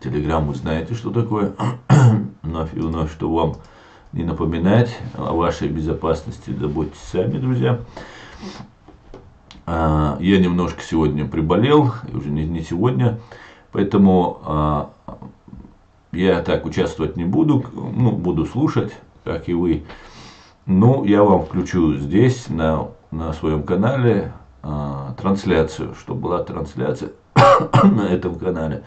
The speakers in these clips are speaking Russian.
Телеграм, вы знаете, что такое. Вновь и вновь, что вам не напоминать о вашей безопасности, заботьтесь сами, друзья. Я немножко сегодня приболел, и уже не сегодня, поэтому я так участвовать не буду, ну, буду слушать, как и вы. Ну, я вам включу здесь, на своем канале, трансляцию, чтобы была трансляция на этом канале.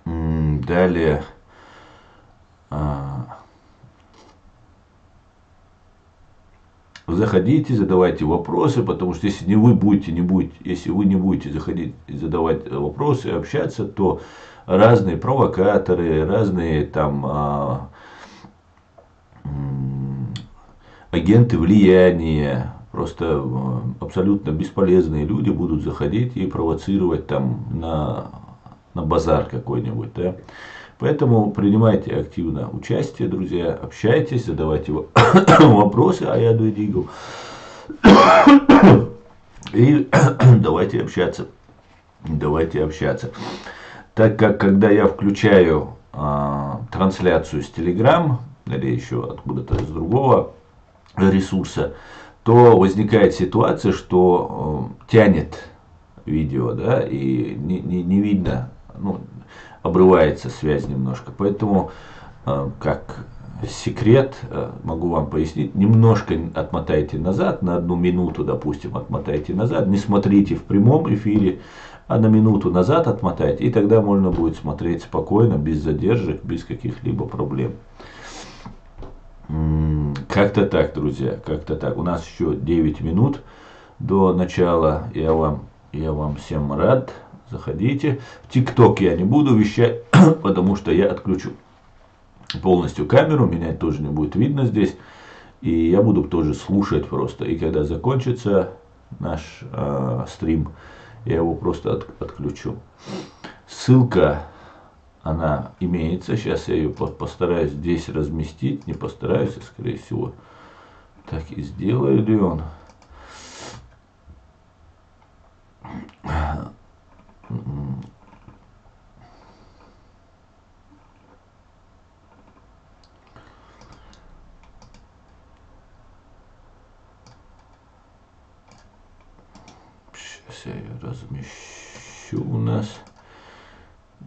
Далее заходите, задавайте вопросы, потому что если вы не будете заходить и задавать вопросы, общаться, то разные провокаторы, разные там агенты влияния, просто абсолютно бесполезные люди будут заходить и провоцировать там на базар какой-нибудь, да. Поэтому принимайте активно участие, друзья, общайтесь, задавайте вопросы Аяду и Дигу. И давайте общаться. Давайте общаться. Так как, когда я включаю трансляцию с Telegram, или еще откуда-то с другого ресурса, то возникает ситуация, что тянет видео, да, и не видно, ну, обрывается связь немножко. Поэтому, как секрет, могу вам пояснить, немножко отмотайте назад, на 1 минуту, допустим, отмотайте назад, не смотрите в прямом эфире, а на минуту назад отмотайте, и тогда можно будет смотреть спокойно, без задержек, без каких-либо проблем. Как-то так, друзья, как-то так. У нас еще 9 минут до начала. Я вам всем рад. Заходите. В ТикТок я не буду вещать, потому что я отключу полностью камеру. Меня тоже не будет видно здесь. И я буду тоже слушать просто. И когда закончится наш стрим, я его просто отключу. Ссылка, она имеется. Сейчас я ее постараюсь здесь разместить. Не постараюсь, а скорее всего так и сделаю, Леон. Сейчас я ее размещу у нас.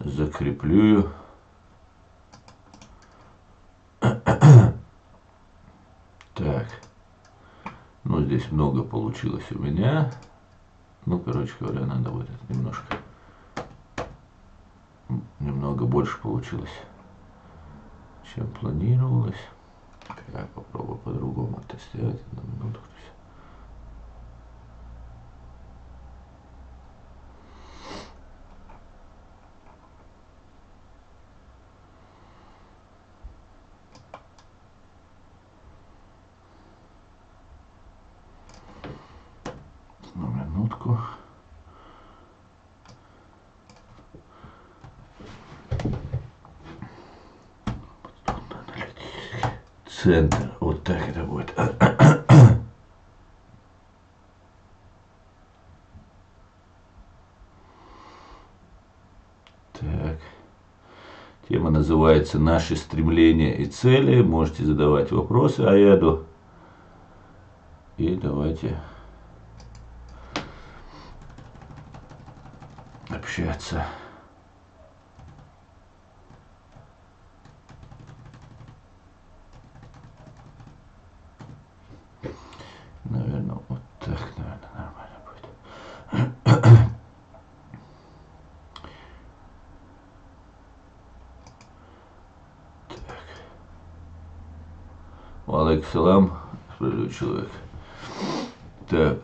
Закреплю ее. Так. Ну, здесь много получилось у меня. Ну, короче говоря, надо вот это немного больше получилось, чем планировалось. Я попробую по-другому это сделать. На минутку. На минутку. Центр. Вот так это будет. Так. Тема называется «Наши стремления и цели». Можете задавать вопросы Аяду. И давайте общаться. Наверное, вот так, наверное, нормально будет. Так. Алейкум салам, спрашивает человек. Так.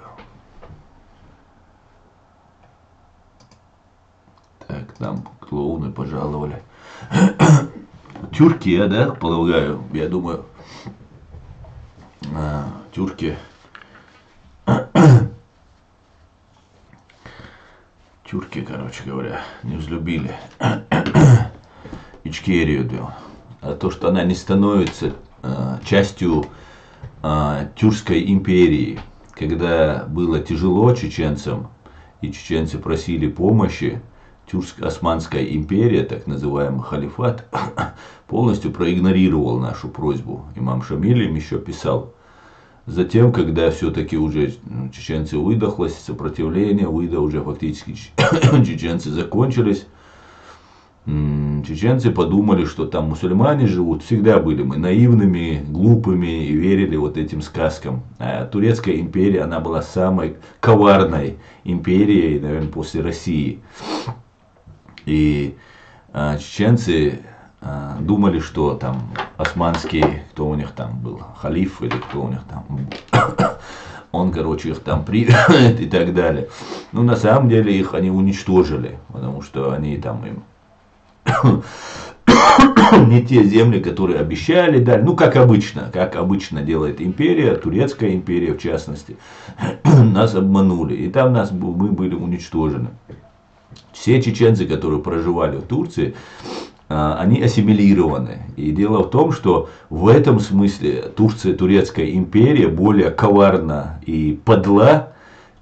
Так, нам клоуны пожаловали. Тюркия, да, полагаю, я думаю. Тюрки. Тюрки, короче говоря, не взлюбили Ичкерию. А то, что она не становится частью Тюркской империи. Когда было тяжело чеченцам, и чеченцы просили помощи, Османская империя, так называемый халифат, полностью проигнорировал нашу просьбу. Имам Шамиль им еще писал. Затем, когда все-таки уже чеченцы выдохлось, сопротивление, уже фактически чеченцы закончились, чеченцы подумали, что там мусульмане живут. Всегда были мы наивными, глупыми и верили вот этим сказкам. А Турецкая империя, она была самой коварной империей, наверное, после России. И чеченцы думали, что там османский, кто у них там был, халиф или кто у них там, он, короче, их там привет и так далее. Ну, на самом деле, их они уничтожили, потому что они там им не те земли, которые обещали, дали. Ну, как обычно делает империя, Турецкая империя в частности, нас обманули, и там мы были уничтожены. Все чеченцы, которые проживали в Турции, они ассимилированы. И дело в том, что в этом смысле Турецкая империя более коварна и подла,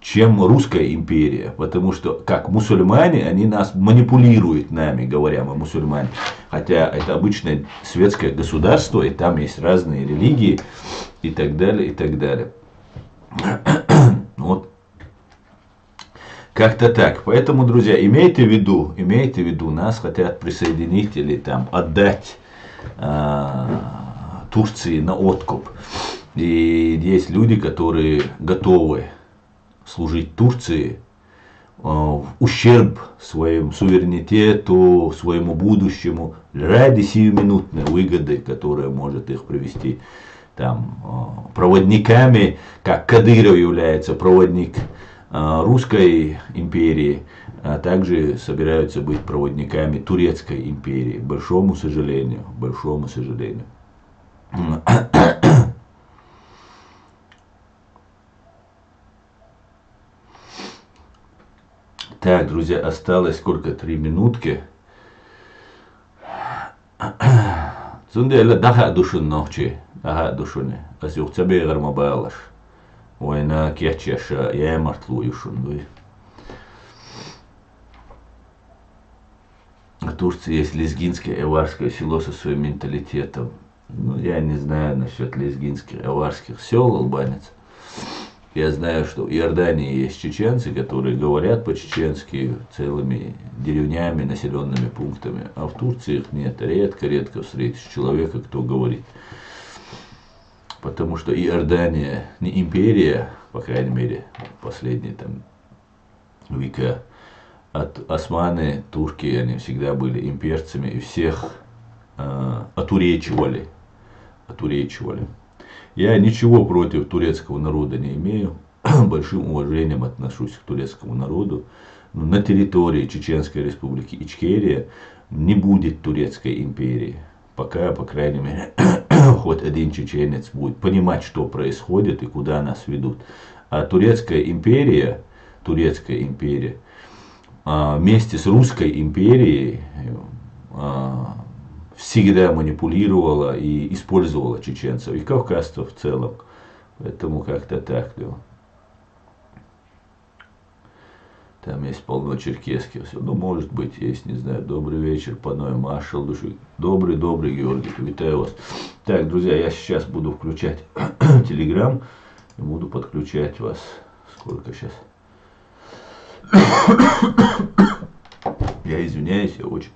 чем русская империя. Потому что, как мусульмане, они нас манипулируют нами, говоря мы мусульмане. Хотя это обычное светское государство, и там есть разные религии, и так далее, и так далее. Вот. Как-то так. Поэтому, друзья, имейте в виду, нас хотят присоединить или там отдать Турции на откуп. И есть люди, которые готовы служить Турции в ущерб своему суверенитету, своему будущему, ради сиюминутной выгоды, которая может их привести там проводниками, как Кадыров является проводник русской империи, а также собираются быть проводниками Турецкой империи. К большому сожалению. Так, друзья, осталось сколько? 3 минутки. Зунделя daha düşünnoqchi, daha düşünü. Az yoksa beğirme bağlar. Oyna geç yaşa, yamartlı uyuşun. В Турции есть лезгинское и аварское село со своим менталитетом. Ну, я не знаю насчет лезгинских и аварских сел, албанец. Я знаю, что в Иордании есть чеченцы, которые говорят по-чеченски целыми деревнями, населенными пунктами. А в Турции их нет. Редко встретишь человека, кто говорит. Потому что Иордания не империя, по крайней мере, последние там века. Османы, турки, они всегда были имперцами и всех отуречивали. Я ничего против турецкого народа не имею. Большим уважением отношусь к турецкому народу. Но на территории Чеченской республики Ичкерия не будет турецкой империи. Пока, по крайней мере, хоть один чеченец будет понимать, что происходит и куда нас ведут. А Турецкая империя вместе с Русской империей всегда манипулировала и использовала чеченцев и кавказцев в целом. Поэтому как-то так. Да. Там есть полно черкесских. Ну, может быть, есть, не знаю. Добрый вечер, паной маршал души. Добрый, Георгий, витаю вас. Так, друзья, я сейчас буду включать Telegram и буду подключать вас. Сколько сейчас? Я извиняюсь, я очень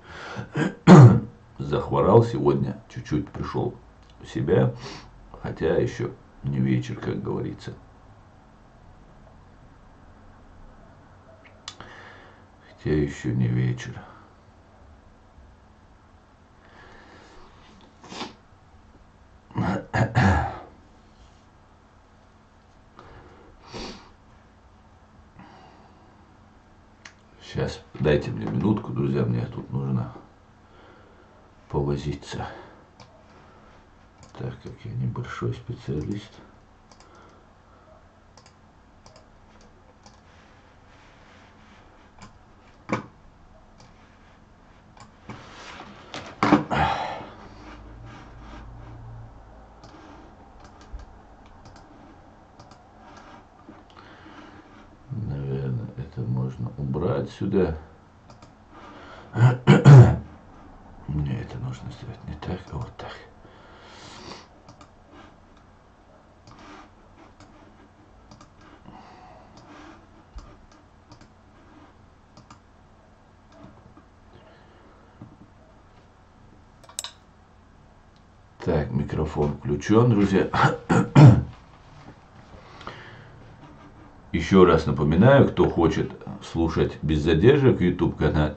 захворал сегодня, чуть-чуть пришел в себя, хотя еще не вечер, как говорится. Хотя еще не вечер. Сейчас, дайте мне минутку, друзья, мне тут нужно повозиться, так как я небольшой специалист. Наверное, это можно убрать сюда. Мне это нужно сделать не так, а вот так. Так, микрофон включен, друзья. Еще раз напоминаю, кто хочет слушать без задержек YouTube канал,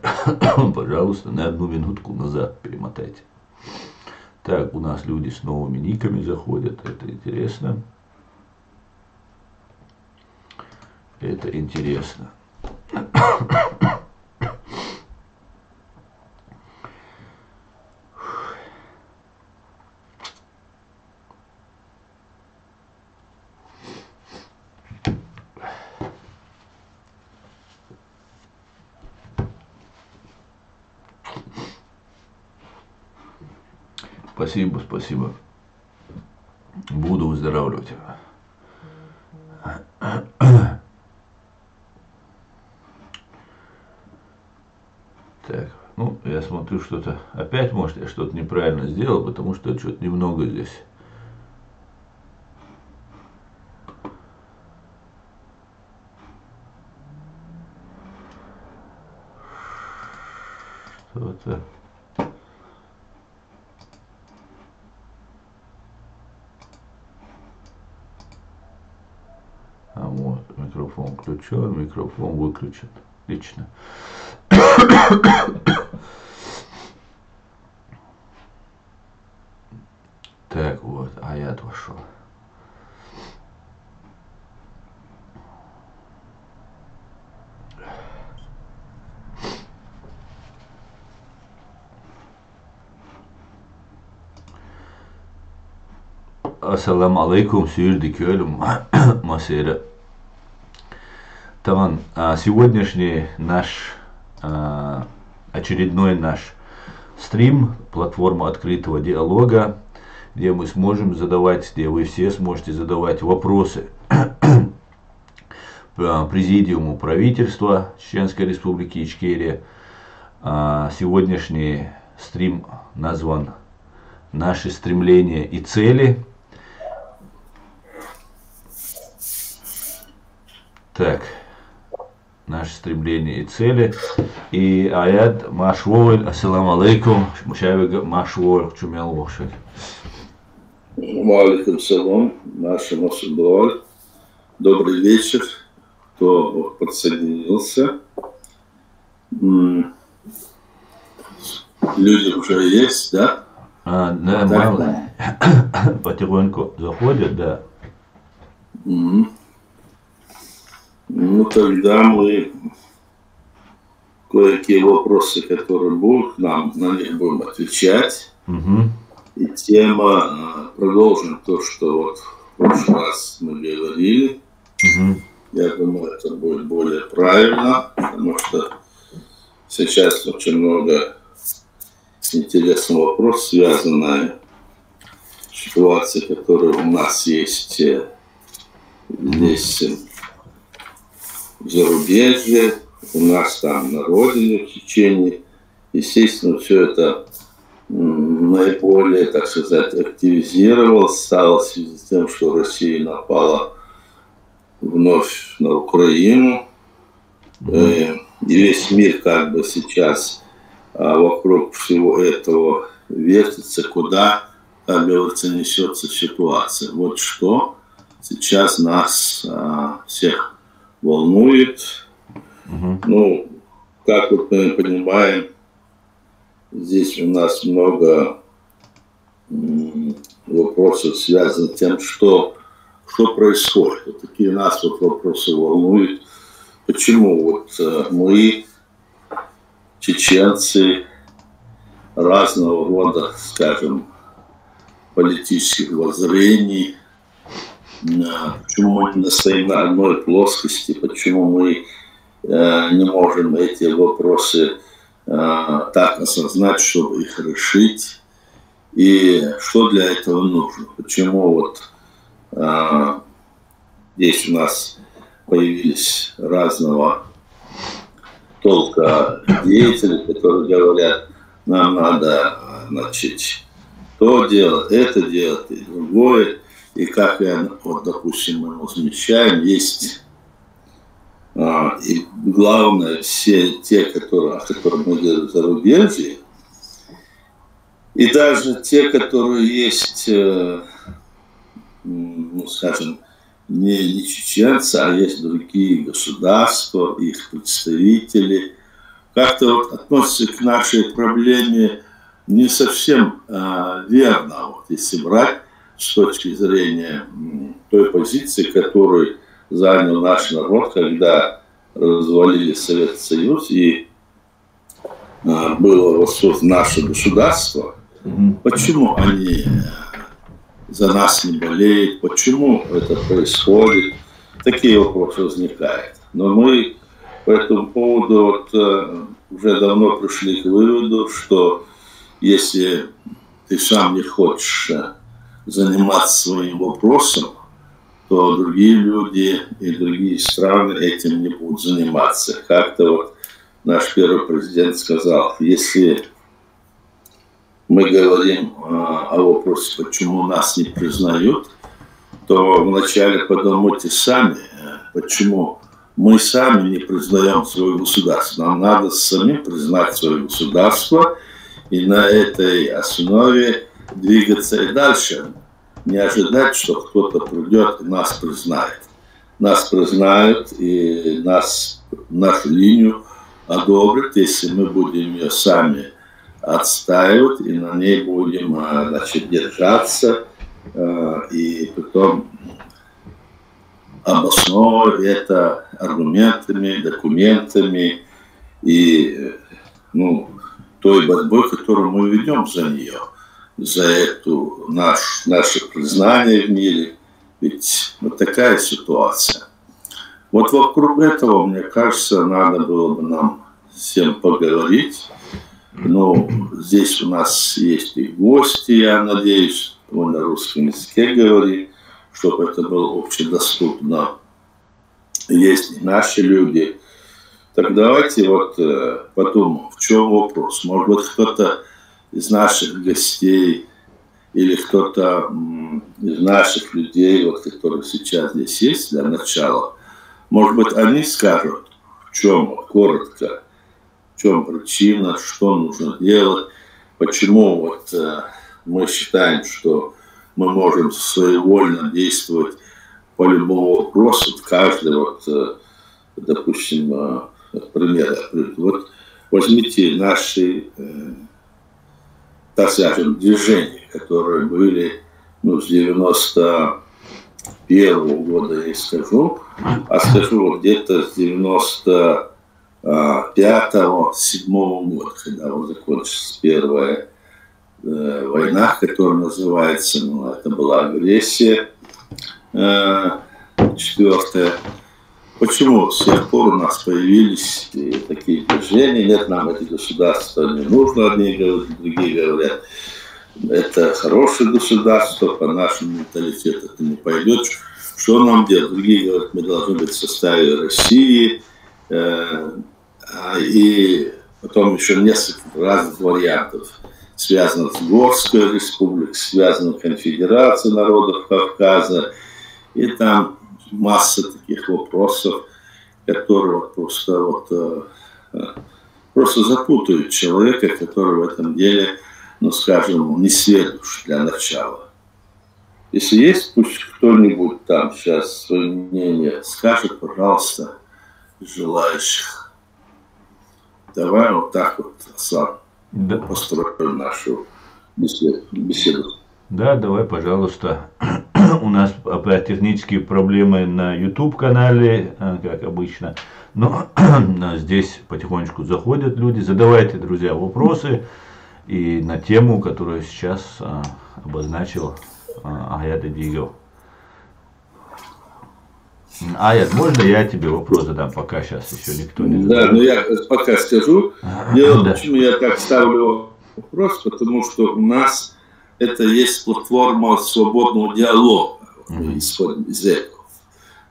пожалуйста, на 1 минутку назад перемотайте. Так, у нас люди с новыми никами заходят, это интересно. Это интересно. Спасибо, спасибо. Буду выздоравливать. Так, ну, я смотрю, что-то опять, может, я что-то неправильно сделал, потому что что-то немного здесь. Что-то. А вот, микрофон включен, микрофон выключен. Отлично. Так вот, аят вошел. Ассаламу алейкум, сюрди кёлем, масера. Таман, сегодняшний наш, очередной наш стрим, платформа открытого диалога, где мы сможем задавать, где вы все сможете задавать вопросы Президиуму правительства Чеченской Республики Ичкерия. Сегодняшний стрим назван «Наши стремления и цели». Так, наши стремления и цели. И аят машволь, ассаламу алейкум, мушавига машволь, чумел вошек. Алейкум салам, наша Масудуаль. Добрый вечер, кто подсоединился. Люди уже есть, да? Да, мало. Потихоньку заходят, да. Ну, тогда мы кое-какие вопросы, которые будут, нам на них будем отвечать. И тема, продолжим то, что вот в прошлый раз мы говорили. Я думаю, это будет более правильно, потому что сейчас очень много интересных вопросов, связанных с ситуацией, которая у нас есть здесь в зарубежье, у нас там на родине, в Чечении. Естественно, все это наиболее, так сказать, активизировалось, стало в связи с тем, что Россия напала вновь на Украину. И весь мир как бы сейчас вокруг всего этого вертится, куда, как говорится, несется ситуация. Вот что сейчас нас всех волнует. Ну, как вот мы понимаем, здесь у нас много вопросов, связанных с тем, что происходит. Вот такие нас вот вопросы волнуют. Почему вот мы, чеченцы, разного рода, скажем, политических воззрений, почему мы не стоим на одной плоскости, почему мы не можем эти вопросы так осознать, чтобы их решить, и что для этого нужно. Почему вот здесь у нас появились разного толка деятелей, которые говорят, нам надо, значит, то делать, это делать, и другое. И как я, вот, допустим, мы замечаем, есть, и главное, все те, о которых мы говорим в зарубежье, и даже те, которые есть, ну, скажем, не чеченцы, а есть другие государства, их представители, как-то вот относятся к нашей проблеме не совсем верно, вот, если брать с точки зрения той позиции, которую занял наш народ, когда развалили Советский Союз и было воссоздано наше государство. Почему они за нас не болеют, почему это происходит, такие вопросы возникают. Но мы по этому поводу вот, уже давно пришли к выводу, что если ты сам не хочешь заниматься своим вопросом, то другие люди и другие страны этим не будут заниматься. Как-то вот наш первый президент сказал, если мы говорим о вопросе, почему нас не признают, то вначале подумайте сами, почему мы сами не признаем свое государство. Нам надо самим признать свое государство и на этой основе двигаться и дальше. Не ожидать, что кто-то придет и нас признает. Нас признают и нашу линию одобрят, если мы будем ее сами отстаивать и на ней будем, значит, держаться и потом обосновывать это аргументами, документами и, ну, той борьбой, которую мы ведем за нее, за эту наше признание в мире. Ведь вот такая ситуация. Вот вокруг этого, мне кажется, надо было бы нам всем поговорить. Ну, здесь у нас есть и гости, я надеюсь, мы на русском языке говорим, чтобы это было общедоступно. Есть и наши люди. Так давайте вот подумаем, в чем вопрос. Может быть, кто-то из наших гостей или кто-то из наших людей, вот, которые сейчас здесь есть для начала, может быть, они скажут, в чем, коротко, в чем причина, что нужно делать, почему вот мы считаем, что мы можем своевольно действовать по любому вопросу, каждый, вот, допустим, пример. Вот возьмите наши, так скажем, движения, которые были, ну, с 91-го года, я и скажу, а скажу вот где-то с 95-го, 7-го года, когда вот закончилась первая война, которая называется, ну, это была агрессия, 4-я. Почему с тех пор у нас появились такие движения? Нет, нам эти государства не нужно, одни говорят, другие говорят, это хорошее государство, по нашему менталитету это не пойдет. Что нам делать? Другие говорят, мы должны быть в составе России. И потом еще несколько разных вариантов, связанных с Горской республикой, связанных с Конфедерацией народов Кавказа. И там масса таких вопросов, которые просто запутают человека, который в этом деле, ну, скажем, не сведущ для начала. Если есть, пусть кто-нибудь там сейчас свое мнение скажет, пожалуйста, желающих. Давай вот так вот сам построим нашу беседу. Да, давай, пожалуйста. У нас опять технические проблемы на YouTube-канале, как обычно. Но здесь потихонечку заходят люди. Задавайте, друзья, вопросы и на тему, которую сейчас обозначил Аят Эдигов. Аят, можно я тебе вопрос задам, пока сейчас еще никто не задает? Да, но я пока скажу. Почему я так ставлю вопрос? Потому что у нас это есть платформа свободного диалога. Мы исходим из этого.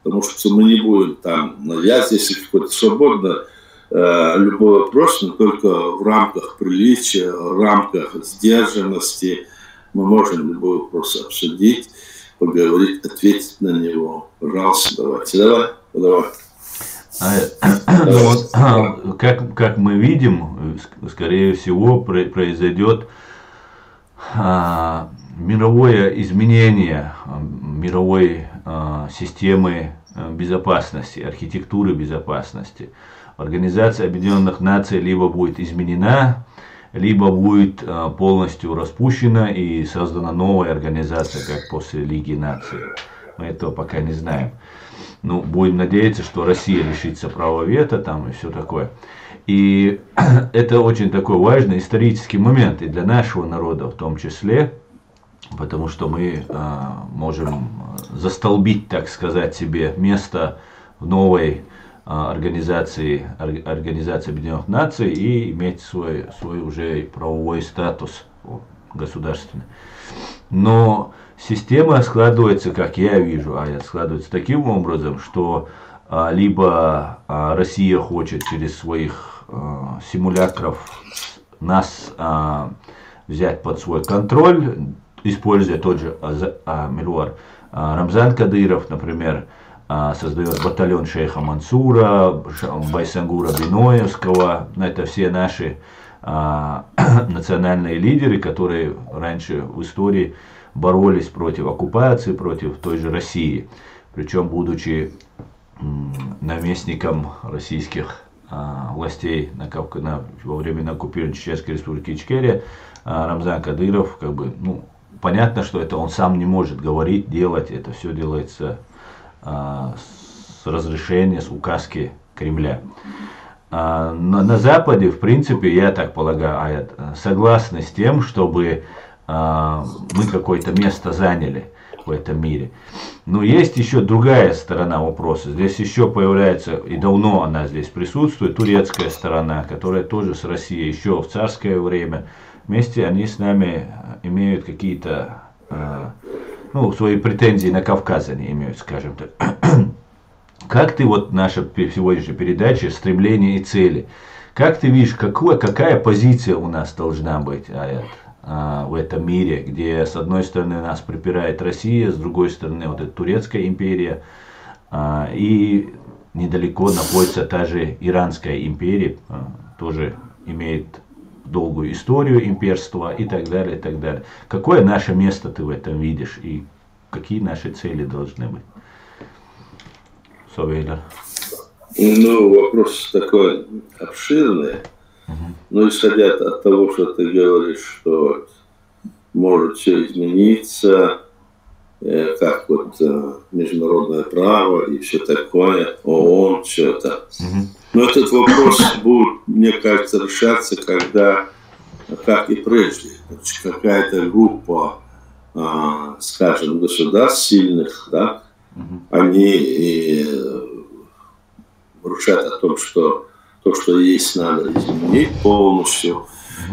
Потому что мы не будем там навязывать, если какое-то свободное любой вопрос, но только в рамках приличия, в рамках сдержанности мы можем любой вопрос обсудить, поговорить, ответить на него. Пожалуйста, давай. Как мы видим, скорее всего, произойдет мировое изменение мировой системы безопасности, архитектуры безопасности. Организация Объединенных Наций либо будет изменена, либо будет полностью распущена и создана новая организация, как после Лиги Наций. Мы этого пока не знаем. Ну, будем надеяться, что Россия лишится права вето там и все такое. И это очень такой важный исторический момент и для нашего народа в том числе, потому что мы можем застолбить, так сказать, себе место в новой Организации Объединенных Наций и иметь свой уже правовой статус государственный. Но система складывается, как я вижу, складывается таким образом, что либо Россия хочет через своих симулякров нас взять под свой контроль, используя тот же Рамзан Кадыров, например, создает батальон шейха Мансура, Байсангура Биноевского. Это все наши национальные лидеры, которые раньше в истории боролись против оккупации, против той же России. Причем, будучи наместником российских властей во время оккупированной Чеченской республики Ичкерия, Рамзан Кадыров, понятно, что это он сам не может говорить, делать, это все делается с разрешения, с указки Кремля. На Западе, в принципе, я так полагаю, согласны с тем, чтобы мы какое-то место заняли в этом мире. Но есть еще другая сторона вопроса. Здесь еще появляется, и давно она здесь присутствует, турецкая сторона, которая тоже с Россией еще в царское время. Вместе они с нами имеют какие-то свои претензии на Кавказ они имеют, скажем так. Как ты, наша сегодняшняя передача, стремления и цели, как ты видишь, какая позиция у нас должна быть в этом мире, где с одной стороны нас припирает Россия, с другой стороны эта Турецкая империя, и недалеко находится та же Иранская империя, тоже имеет долгую историю имперства и так далее, и так далее. Какое наше место ты в этом видишь и какие наши цели должны быть? Вопрос такой обширный. Но исходя от того, что ты говоришь, что может все измениться, как международное право и все такое, ООН, все это. Но этот вопрос будет, мне кажется, решаться, когда, как и прежде, какая-то группа, скажем, государств сильных, да, они решат о том, что то, что есть, надо изменить полностью.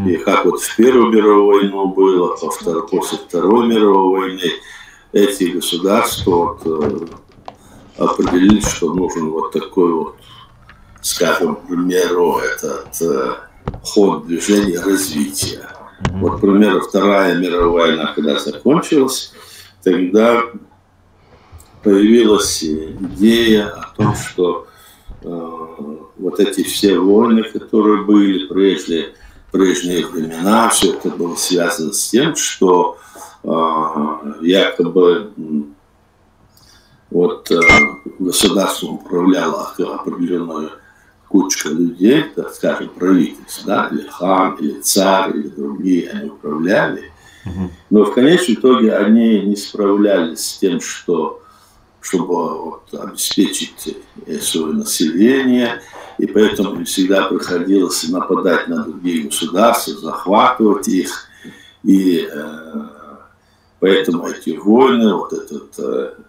И как в Первую мировую войну было, после Второй мировой войны, эти государства определили, что нужен такой скажем, к примеру, этот ход движения развития. К примеру, Вторая мировая война, когда закончилась, тогда появилась идея о том, что эти все войны, которые были прежние времена, все это было связано с тем, что якобы государством управляла определенная кучка людей, так скажем, правительств, да, или хан, или царь, или другие, они управляли. Но в конечном итоге они не справлялись с тем, чтобы обеспечить свое население, и поэтому им всегда приходилось нападать на другие государства, захватывать их, и поэтому эти войны,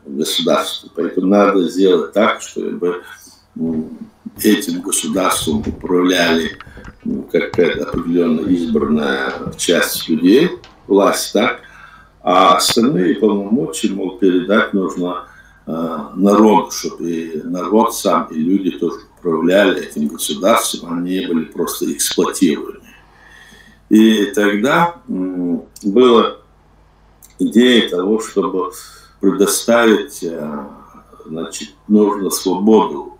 государство, поэтому надо сделать так, чтобы этим государством управляли какая-то определенная избранная часть людей, власть, так, а остальные полномочия, передать нужно народу, чтобы и народ сам, и люди тоже управляли этим государством, они не были просто эксплуатируемы. И тогда была идея того, чтобы предоставить, значит, нужно свободу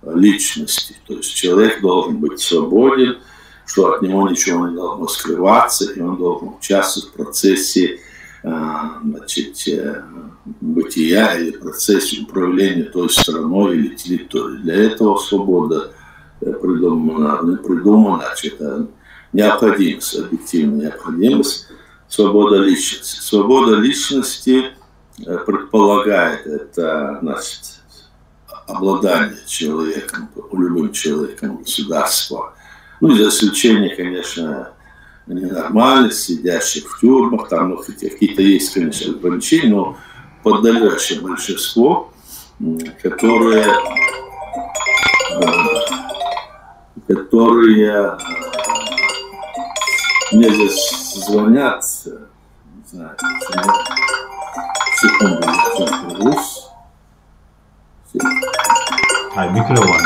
личности. То есть человек должен быть свободен, что от него ничего не должно скрываться, и он должен участвовать в процессе, значит, бытия или процессе управления той страной или территорией. Для этого свобода придумана, это необходимость, объективная необходимость, свобода личности. Свобода личности предполагает это, значит, обладание человеком, любым человеком государства. Ну, за исключением, конечно, ненормальных, сидящих в тюрьмах, там какие-то есть, конечно, ограничения, но подавляющее большинство, которые мне здесь звонят, не знаю, секунду, я прервусь. Микрофон,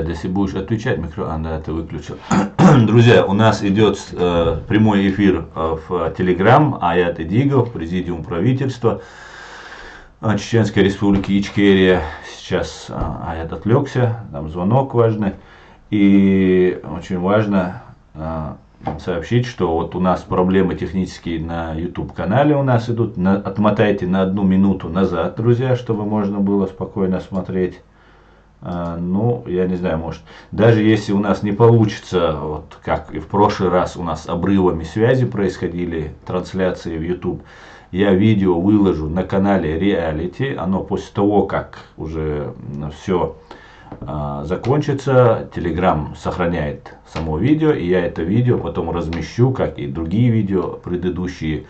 если будешь отвечать, микрофон, да, ты выключил. Друзья, у нас идет прямой эфир в Telegram, Аят Эдигов, президиум правительства Чеченской Республики Ичкерия. Сейчас Аят отвлекся, там звонок важный. И очень важно сообщить, что вот у нас проблемы технические на YouTube-канале у нас идут. Отмотайте на 1 минуту назад, друзья, чтобы можно было спокойно смотреть. Ну, я не знаю, может, даже если у нас не получится, вот как и в прошлый раз у нас обрывами связи происходили трансляции в YouTube, я видео выложу на канале Reality, оно после того, как уже все закончится, Telegram сохраняет само видео, и я это видео потом размещу, как и другие видео, предыдущие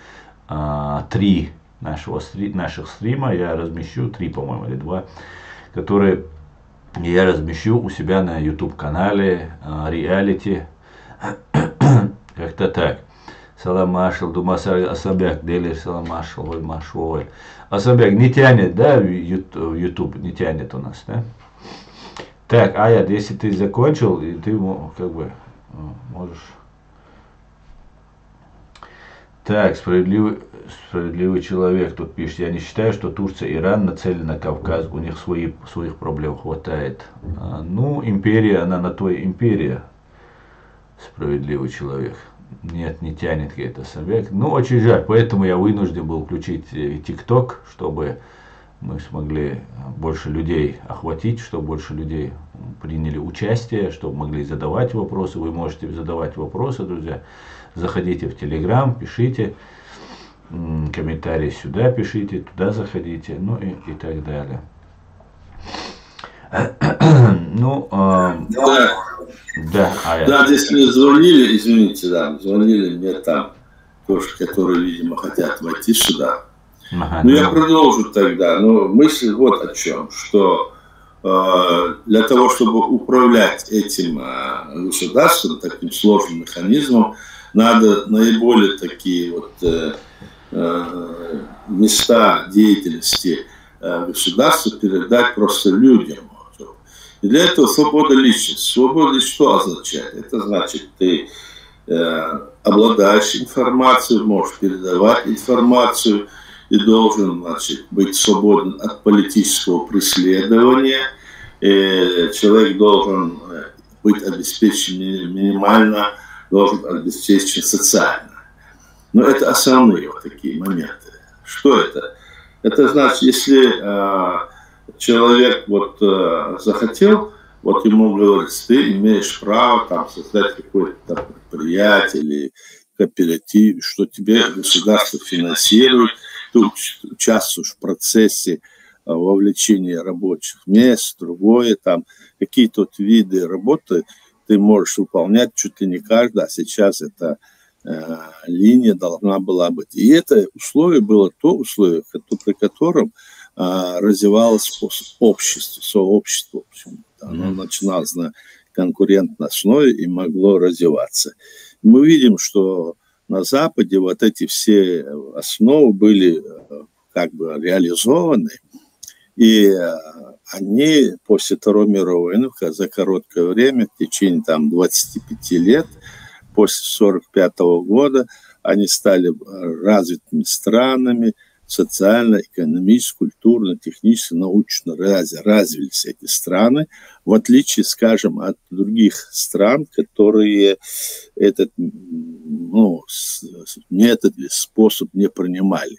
3 наших стрима, я размещу, 3, по-моему, или 2, которые я размещу у себя на YouTube канале Reality. Как-то так. Салам Машал, Думаса Асабяк, Делер Салам Машал, Ой Машой. Асабяк не тянет, да, в YouTube не тянет у нас, да? Так, Аят, если ты закончил, и ты как бы можешь. Так, справедливый человек тут пишет. Я не считаю, что Турция и Иран нацелены на Кавказ. У них своих проблем хватает. Ну, империя, она на то и империя. Справедливый человек. Нет, не тянет какой-то собак. Ну, очень жаль. Поэтому я вынужден был включить TikTok, чтобы мы смогли больше людей охватить, чтобы больше людей приняли участие, чтобы могли задавать вопросы. Вы можете задавать вопросы, друзья. Заходите в Telegram, пишите, комментарии сюда пишите, туда заходите, ну и так далее. Ну, да, здесь мне звонили, извините, да, звонили мне там тоже, которые, видимо, хотят войти сюда. Ну, я продолжу тогда. Но мысль вот о чем, что для того, чтобы управлять этим государством, таким сложным механизмом, надо наиболее такие вот места деятельности государства передать просто людям. И для этого свобода личности. Свобода личности что означает? Это значит, ты обладаешь информацией, можешь передавать информацию и должен, значит, быть свободен от политического преследования. И человек должен быть обеспечен минимально, должен обеспечен социально. Но это основные вот такие моменты. Что это? Это значит, если человек вот захотел, вот ему говорится, ты имеешь право там создать какое-то предприятие или кооператив, что тебе государство финансирует, ты участвуешь в процессе вовлечения рабочих мест, другое, там какие-то вот виды работы ты можешь выполнять чуть ли не каждый, а сейчас эта линия должна была быть. И это условие было то условие, при котором развивалось общество, сообщество. В общем, оно начиналось на конкурентной основе и могло развиваться. Мы видим, что на Западе вот эти все основы были как бы реализованы, и они после Второй мировой войны за короткое время, в течение там 25 лет, после 1945 года, они стали развитыми странами, социально, экономически, культурно, технически, научно развились эти страны, в отличие, скажем, от других стран, которые этот метод или способ не принимали.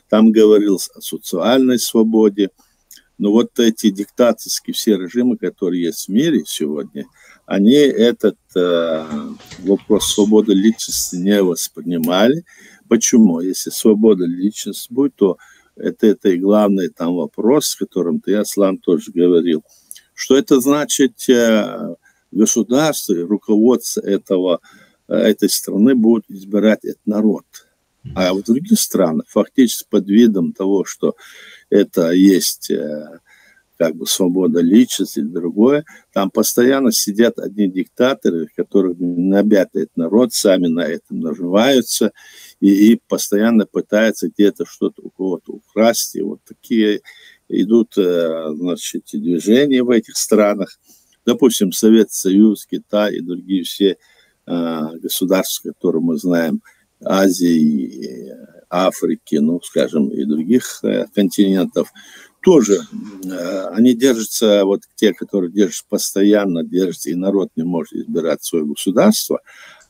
Там говорилось о социальной свободе, но вот эти диктаторские все режимы, которые есть в мире сегодня, они этот вопрос свободы личности не воспринимали. Почему? Если свобода личности будет, то это и главный там вопрос, о котором ты, Аслан, тоже говорил. Что это значит? Государство и руководство этой страны будут избирать этот народ. А в других странах фактически под видом того, что это есть как бы свобода личности или другое, там постоянно сидят одни диктаторы, которые набят этот народ, сами на этом наживаются и постоянно пытаются где-то что-то у кого-то украсть. И вот такие идут, значит, движения в этих странах. Допустим, Советский Союз, Китай и другие все государства, которые мы знаем, Азии, Африки, ну, скажем, и других континентов, тоже они держатся, вот те, которые держатся постоянно, держатся, и народ не может избирать свое государство,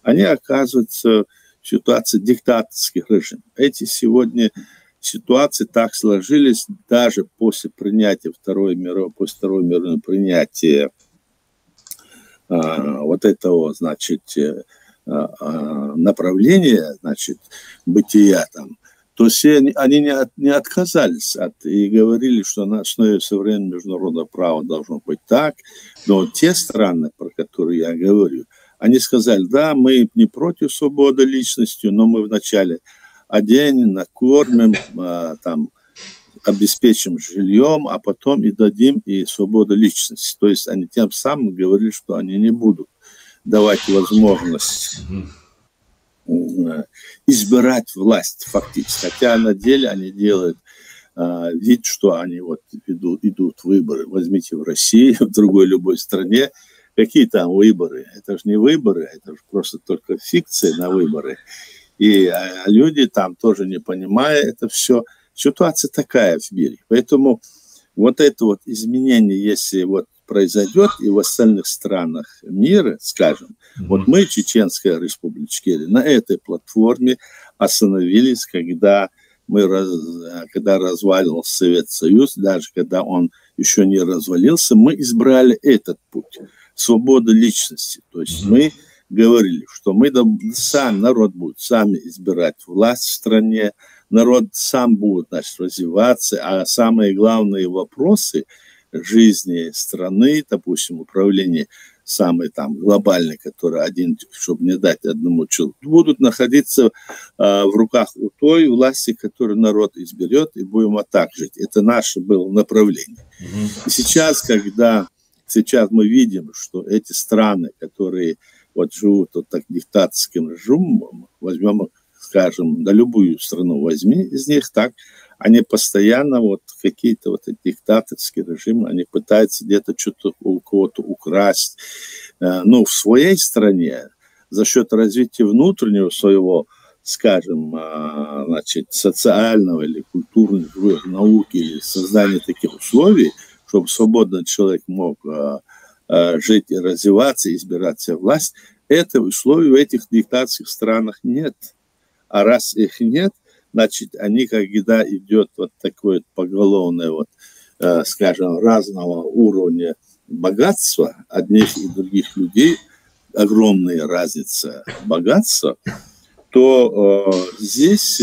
они оказываются в ситуации диктаторских режимов. Эти сегодня ситуации так сложились даже после принятия Второй мировой принятия вот этого, значит, направления, значит, бытия там, то все они не отказались и говорили, что на основе современного международного права должно быть так. Но те страны, про которые я говорю, они сказали, да, мы не против свободы личности, но мы вначале оденем, накормим, там, обеспечим жильем, а потом и дадим и свободу личности. То есть они тем самым говорили, что они не будут давать возможность избирать власть фактически. Хотя на деле они делают вид, что они вот идут выборы. Возьмите в России, в другой любой стране, какие там выборы? Это же не выборы, это же просто только фикция на выборы. И люди там тоже не понимая это все. Ситуация такая в мире. Поэтому вот это вот изменение, если вот произойдет и в остальных странах мира, скажем, вот мы, Чеченская Республика Ичкерия, на этой платформе остановились, когда разваливался Советский Союз, даже когда он еще не развалился, мы избрали этот путь, свобода личности. То есть мы говорили, что мы сам, народ будет сами избирать власть в стране, народ сам будет, значит, развиваться, а самые главные вопросы жизни страны, допустим, управление самый там глобальный, который один, чтобы не дать одному человеку, будут находиться в руках у той власти, которую народ изберет, и будем вот так жить. Это наше было направление. И сейчас, сейчас мы видим, что эти страны, которые вот живут вот так диктаторским режимом, возьмем, скажем, да любую страну возьми из них, так, они постоянно вот какие-то вот эти диктаторские режимы, они пытаются где-то что-то у кого-то украсть. Ну, в своей стране за счет развития внутреннего своего, скажем, значит, социального или культурного науки, или создания таких условий, чтобы свободный человек мог жить и развиваться, избирать себе власть, этого условий в этих диктаторских странах нет. А раз их нет, значит, они, когда идет вот такое поголовное, вот, скажем, разного уровня богатства одних и других людей, огромная разница богатства, то здесь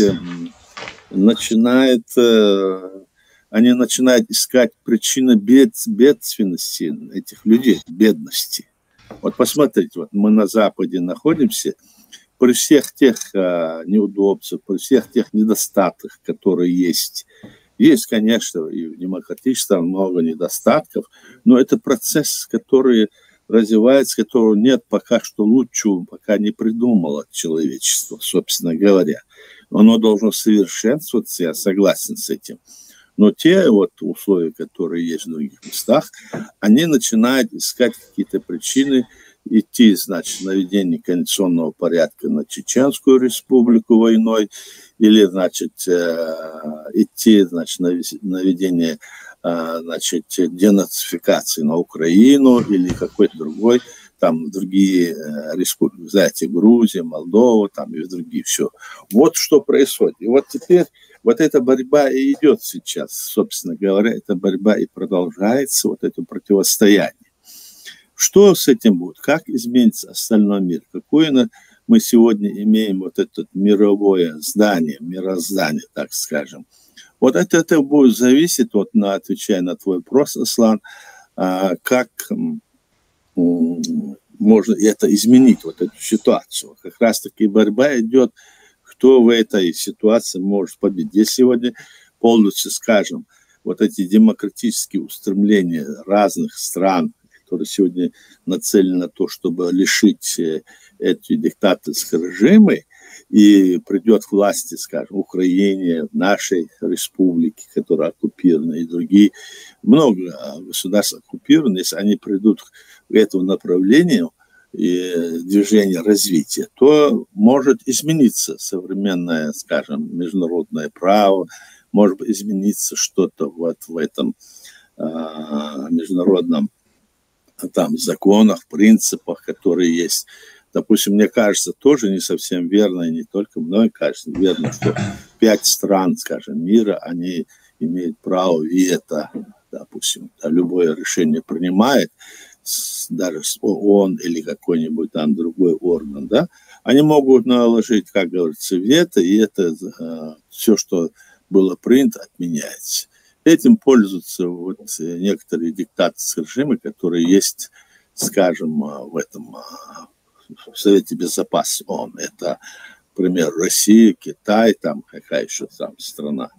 они начинают искать причины бедственности этих людей, бедности. Вот посмотрите, вот мы на Западе находимся, при всех тех неудобствах, при всех тех недостатках, которые есть. Есть, конечно, и в демократическом много недостатков, но это процесс, который развивается, которого нет пока что лучшего, пока не придумало человечество, собственно говоря. Оно должно совершенствоваться, я согласен с этим. Но те вот условия, которые есть в других местах, они начинают искать какие-то причины, идти, значит, на введение конституционного порядка на Чеченскую республику войной, или, значит, идти, значит, на введение, значит, денацификации на Украину или какой-то другой, там другие республики, знаете, Грузия, Молдова, там и другие, все. Вот что происходит. И вот теперь вот эта борьба и идет сейчас, собственно говоря, эта борьба и продолжается, вот это противостояние. Что с этим будет? Как изменится остальной мир? Какое мы сегодня имеем вот это мировое здание, мироздание, так скажем. Вот это будет зависеть, вот отвечая на твой вопрос, Аслан, как можно это изменить, вот эту ситуацию. Как раз-таки борьба идет, кто в этой ситуации может победить. Если сегодня полностью, скажем, вот эти демократические устремления разных стран, которые сегодня нацелены на то, чтобы лишить эти диктаторские режимы, и придет к власти, скажем, Украине, нашей республике, которая оккупирована, и другие, много государств оккупированы, если они придут к этому направлению и движения развития, то может измениться современное, скажем, международное право, может измениться что-то вот в этом международном там законах, принципах, которые есть. Допустим, мне кажется, тоже не совсем верно, и не только мной кажется верно, что 5 стран, скажем, мира, они имеют право вето, допустим, любое решение принимает, даже ООН или какой-нибудь там другой орган, да, они могут наложить, как говорится, вето, и это все, что было принято, отменяется. Этим пользуются вот некоторые диктаторские режимы, которые есть, скажем, в этом в Совете Безопасности ООН. Это, например, Россия, Китай, там какая еще там страна.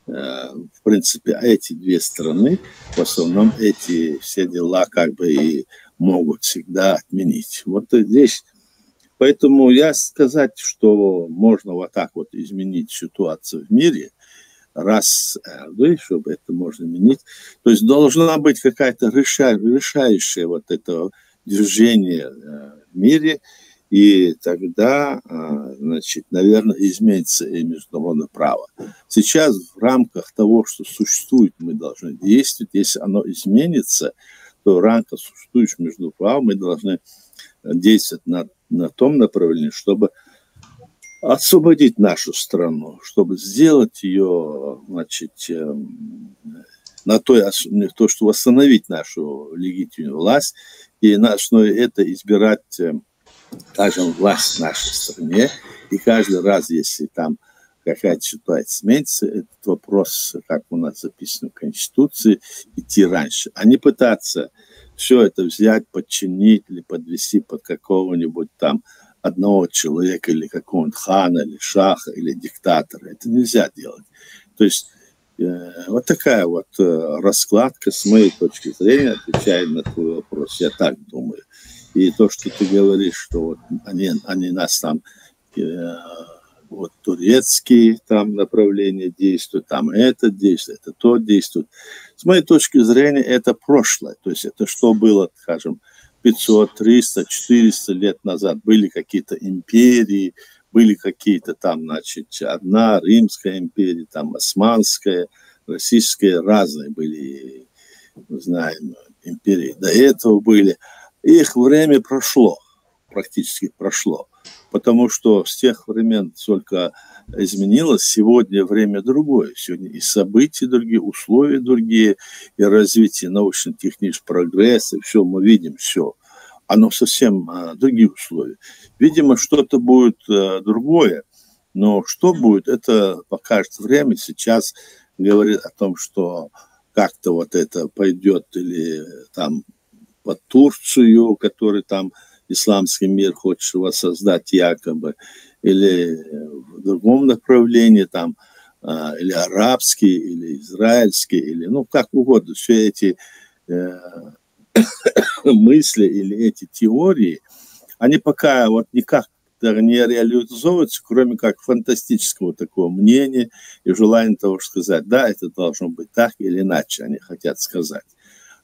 В принципе, эти две страны, в основном эти все дела как бы и могут всегда отменить. Вот здесь. Поэтому я сказать, что можно вот так вот изменить ситуацию в мире, раз, чтобы это можно изменить. То есть должна быть какая-то решающая вот это движение в мире, и тогда, значит, наверное, изменится и международное право. Сейчас в рамках того, что существует, мы должны действовать. Если оно изменится, то в рамках существующего международного права мы должны действовать на том направлении, чтобы освободить нашу страну, чтобы сделать ее, значит, на то, что восстановить нашу легитимную власть, и на основе этого избирать, скажем, власть в нашей стране. И каждый раз, если там какая-то ситуация сменится, этот вопрос, как у нас записано в Конституции, идти раньше, а не пытаться все это взять, подчинить или подвести под какого-нибудь там одного человека или какого-нибудь хана, или шаха, или диктатора. Это нельзя делать. То есть вот такая вот раскладка, с моей точки зрения, отвечая на твой вопрос. Я так думаю. И то, что ты говоришь, что вот они нас там, вот турецкие там направления действуют, там это действует, это то действует. С моей точки зрения, это прошлое. То есть это что было, скажем, 500, 300, 400 лет назад. Были какие-то империи, были какие-то там, значит, одна Римская империя, там Османская, Российская, разные были, мы знаем, империи. До этого были. Их время прошло, практически прошло. Потому что с тех времен только изменилось, сегодня время другое. Сегодня и события другие, условия другие, и развитие научно-технического прогресса, и все, мы видим все. Оно совсем другие условия. Видимо, что-то будет другое, но что будет, это покажет время. Сейчас говорит о том, что как-то вот это пойдет или там под Турцию, который там исламский мир хочет воссоздать якобы, или в другом направлении, там, или арабский, или израильский, или, ну, как угодно. Все эти мысли или эти теории, они пока вот никак не реализовываются, кроме как фантастического такого мнения и желания того, чтобы сказать, да, это должно быть так или иначе, они хотят сказать.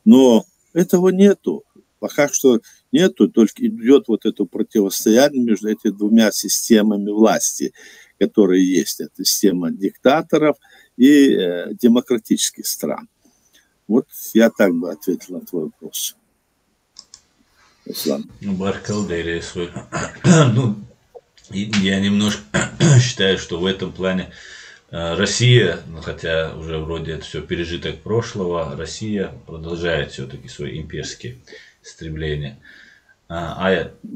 Но этого нету. Пока что нету, только идет вот это противостояние между этими двумя системами власти, которые есть. Это система диктаторов и демократических стран. Вот я так бы ответил на твой вопрос. Ну, Баркалдерия свой. Ну, я немножко считаю, что в этом плане Россия, ну, хотя уже вроде это все пережиток прошлого, Россия продолжает все-таки свои имперские стремления.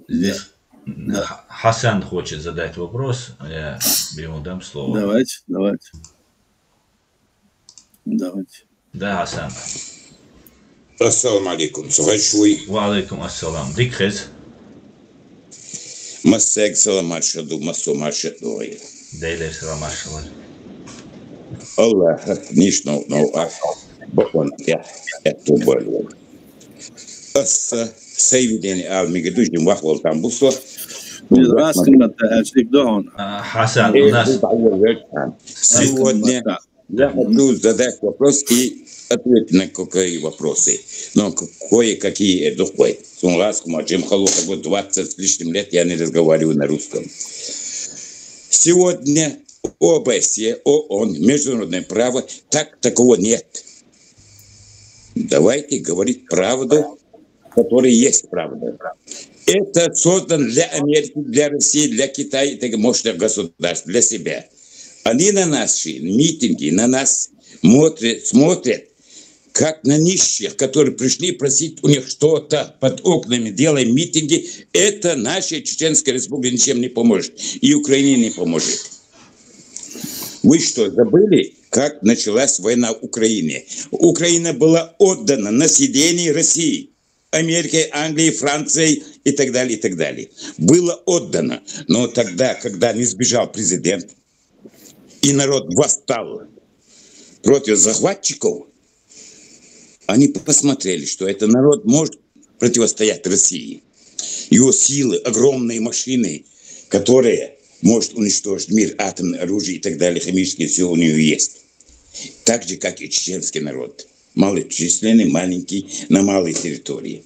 Здесь да. Хасан хочет задать вопрос, я ему дам слово. Давайте. Да, Хасан. Ассаламу алейкум. Сухачуй. Ва алейкум ассалам. Дикхез. Массек саламат шаду, массу маршадой. Дейлер саламат шалар. Аллах, нишно, но бокон, я это болел. Асса, сейвиден алмигдужим вахвал там бусло. Хасан, у нас сегодня я хочу задать вопрос и ответить на какие вопросы. Но кое-какие духой. Чем холодно, вот 20 с лишним лет я не разговариваю на русском. Сегодня ОБСЕ, ООН, международное право, такого нет. Давайте говорить правду, которая есть правда. Это создано для Америки, для России, для Китая и так мощных государств, для себя. Они на наши митинги, на нас смотрят, как на нищих, которые пришли просить у них что-то под окнами, делаем митинги. Это наша Чеченская Республика ничем не поможет. И Украине не поможет. Вы что, забыли, как началась война в Украине? Украина была отдана на съедение России, Америки, Англии, Франции и так далее, и так далее. Было отдано. Но тогда, когда не сбежал президент, и народ восстал против захватчиков, они посмотрели, что этот народ может противостоять России. Его силы, огромные машины, которые может уничтожить мир, атомное оружие и так далее, химические, все у него есть. Так же, как и чеченский народ. Малочисленный, маленький, на малой территории.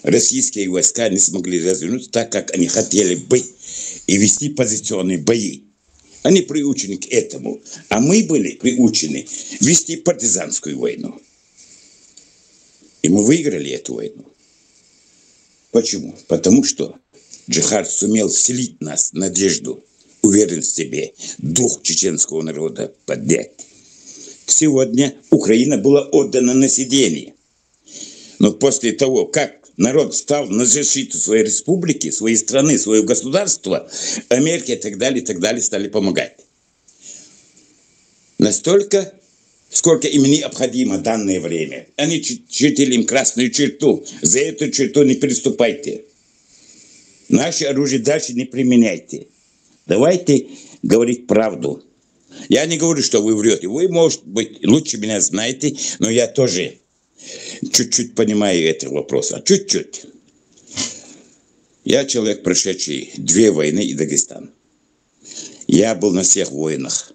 Российские войска не смогли развернуться так, как они хотели бы, и вести позиционные бои. Они приучены к этому. А мы были приучены вести партизанскую войну. И мы выиграли эту войну. Почему? Потому что джихад сумел вселить в нас надежду, уверенность в себе, дух чеченского народа поднять. Сегодня Украина была отдана на съедение. Но после того, как народ стал на защиту своей республики, своей страны, своего государства, Америка и так далее стали помогать. Настолько, сколько им необходимо в данное время. Они чертили им красную черту. За эту черту не переступайте. Наше оружие дальше не применяйте. Давайте говорить правду. Я не говорю, что вы врете. Вы, может быть, лучше меня знаете, но я тоже чуть-чуть понимаю этот вопрос. А чуть-чуть. Я человек, прошедший 2 войны и Дагестан. Я был на всех войнах.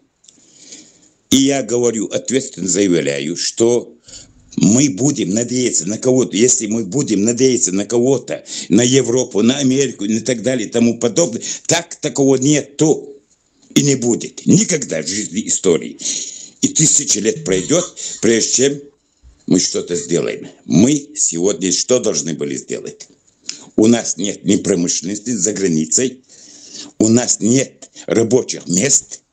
И я говорю, ответственно заявляю, что мы будем надеяться на кого-то. Если мы будем надеяться на кого-то, на Европу, на Америку и так далее и тому подобное, такого нету. И не будет. Никогда в жизни истории. И 1000 лет пройдет, прежде чем мы что-то сделаем. Мы сегодня что должны были сделать? У нас нет ни промышленности за границей, у нас нет рабочих мест,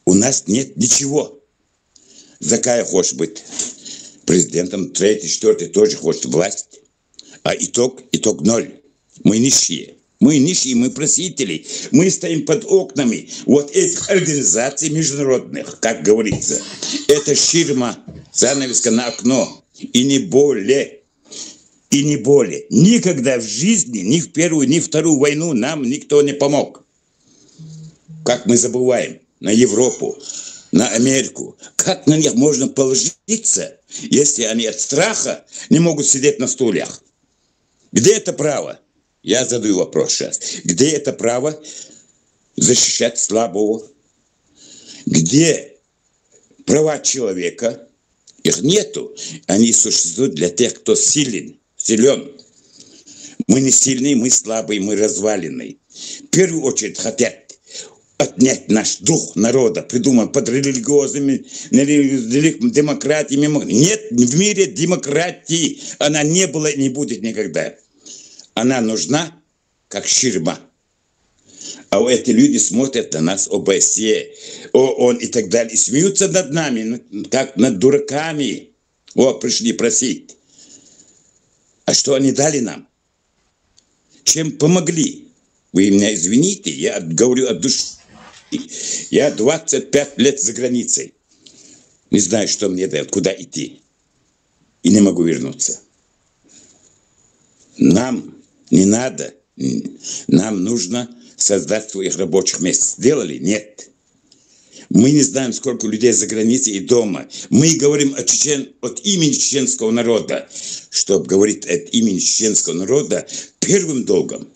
у нас нет ничего. Закая хочет быть президентом, 3-й, 4-й тоже хочет власть. А итог 0. Мы нищие. Мы нищие, мы просители. Мы стоим под окнами вот этих организаций международных, как говорится. Это ширма, занавеска на окно. И не более. И не более. Никогда в жизни, ни в Первую, ни в Вторую войну нам никто не помог. Как мы забываем на Европу, на Америку. Как на них можно положиться, если они от страха не могут сидеть на стульях? Где это право? Я задаю вопрос сейчас. Где это право защищать слабого? Где права человека? Их нету. Они существуют для тех, кто силен. Мы не сильные, мы слабые, мы разваленные. В первую очередь хотят отнять наш дух народа, придуман под религиозными демократиями. Нет в мире демократии. Она не была и не будет никогда. Она нужна как ширма. А эти люди смотрят на нас, ОБСЕ, ООН и так далее, и смеются над нами, как над дураками. Пришли просить. А что они дали нам? Чем помогли? Вы меня извините, я говорю от души. Я 25 лет за границей. Не знаю, что мне дает, куда идти. И не могу вернуться. Нам не надо. Нам нужно создать своих рабочих мест. Сделали? Нет. Мы не знаем, сколько людей за границей и дома. Мы говорим от имени чеченского народа. Чтобы говорить от имени чеченского народа, первым долгом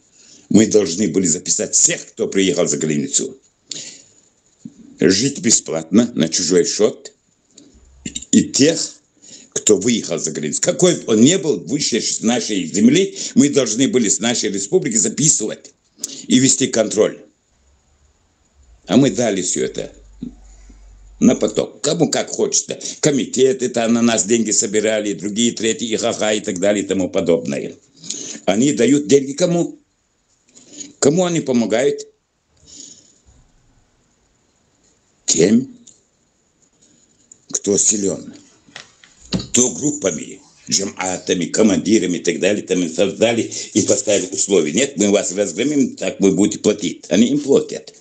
мы должны были записать всех, кто приехал за границу. Жить бесплатно на чужой счет. И тех, кто выехал за границу. Какой бы он ни был, выше нашей земли, мы должны были с нашей республики записывать и вести контроль. А мы дали все это на поток. Кому как хочется. Комитеты на нас деньги собирали, другие, третьи, ха-ха и так далее и тому подобное. Они дают деньги кому? Кому они помогают? Тем, кто силен. То группами, джаматами, командирами и так далее, там и создали и поставили условия. Нет, мы вас разгромим, так вы будете платить. Они им платят.